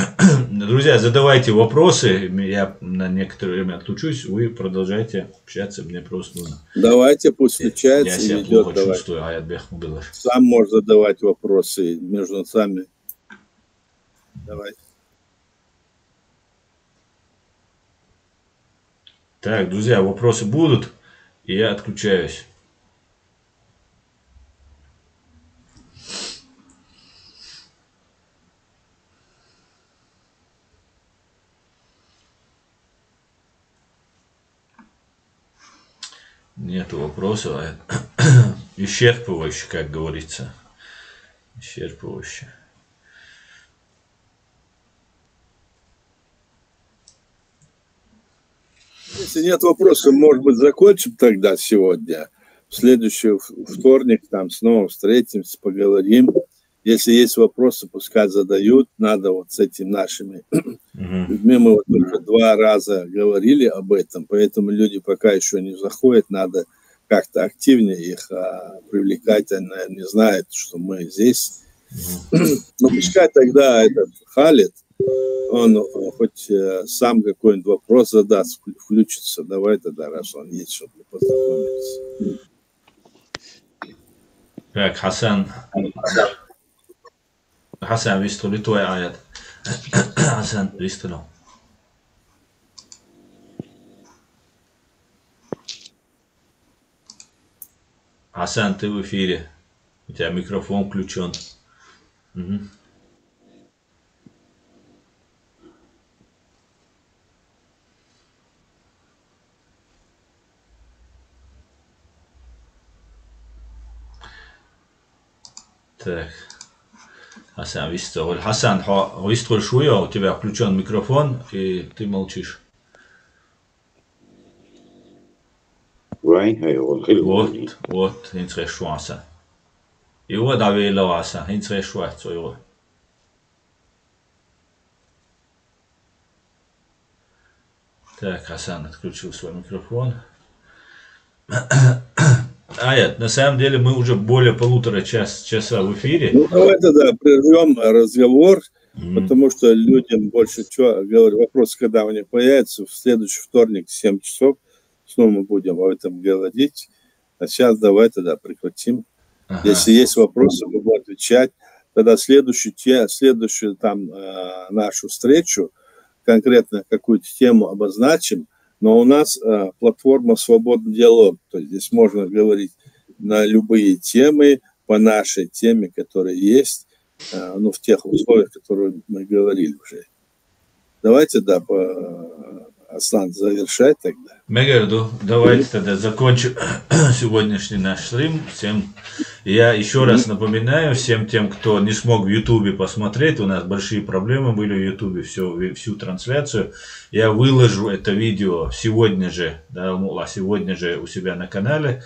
Друзья, задавайте вопросы, я на некоторое время отключусь, вы продолжайте общаться, мне просто нужно. Давайте, пусть включается. Я себя идет, плохо чувствую, сам может задавать вопросы между сами. Давайте. Так, друзья, вопросы будут, и я отключаюсь. Нету вопросов. Исчерпывающе, как говорится. Исчерпывающе. Если нет вопросов, может быть, закончим тогда сегодня. В следующий вторник там снова встретимся, поговорим. Если есть вопросы, пускай задают. Надо вот с этими нашими людьми. Мы вот только 2 раза говорили об этом, поэтому люди пока еще не заходят. Надо как-то активнее их привлекать. Они, наверное, не знают, что мы здесь. Но пускай тогда этот Халид, он хоть сам какой-нибудь вопрос задаст, включится. Давай тогда, раз он есть, чтобы познакомиться. Так, Хасан, выстрели твой аят. Хасан, выстрели. Хасан, ты в эфире. У тебя микрофон включен. Так. Хасан, выстрел. Хасан, выстрел шуя, у тебя включен микрофон, и ты молчишь. Вот, интересно, Хасан. Его давило, Хасан, интересно, что его. Так, Хасан отключил свой микрофон. Аят, на самом деле мы уже более 1,5 часа в эфире. Ну, давай тогда прервем разговор, потому что людям больше чего говорю. Вопрос, когда у них появится, в следующий вторник, 7 часов, снова мы будем об этом говорить. А сейчас давай тогда прекратим. Если есть вопросы, мы будем отвечать. Тогда следующую там нашу встречу, конкретно какую-то тему обозначим. Но у нас платформа «Свободный диалог». То есть здесь можно говорить на любые темы, по нашей теме, которая есть, ну, в тех условиях, которые мы говорили уже. Давайте, да, Аслан, завершать тогда. Мегарду, давайте тогда закончим сегодняшний наш стрим. Я еще раз напоминаю всем тем, кто не смог в Ютубе посмотреть, у нас большие проблемы были в Ютубе, всю трансляцию. Я выложу это видео сегодня же, да, сегодня же у себя на канале.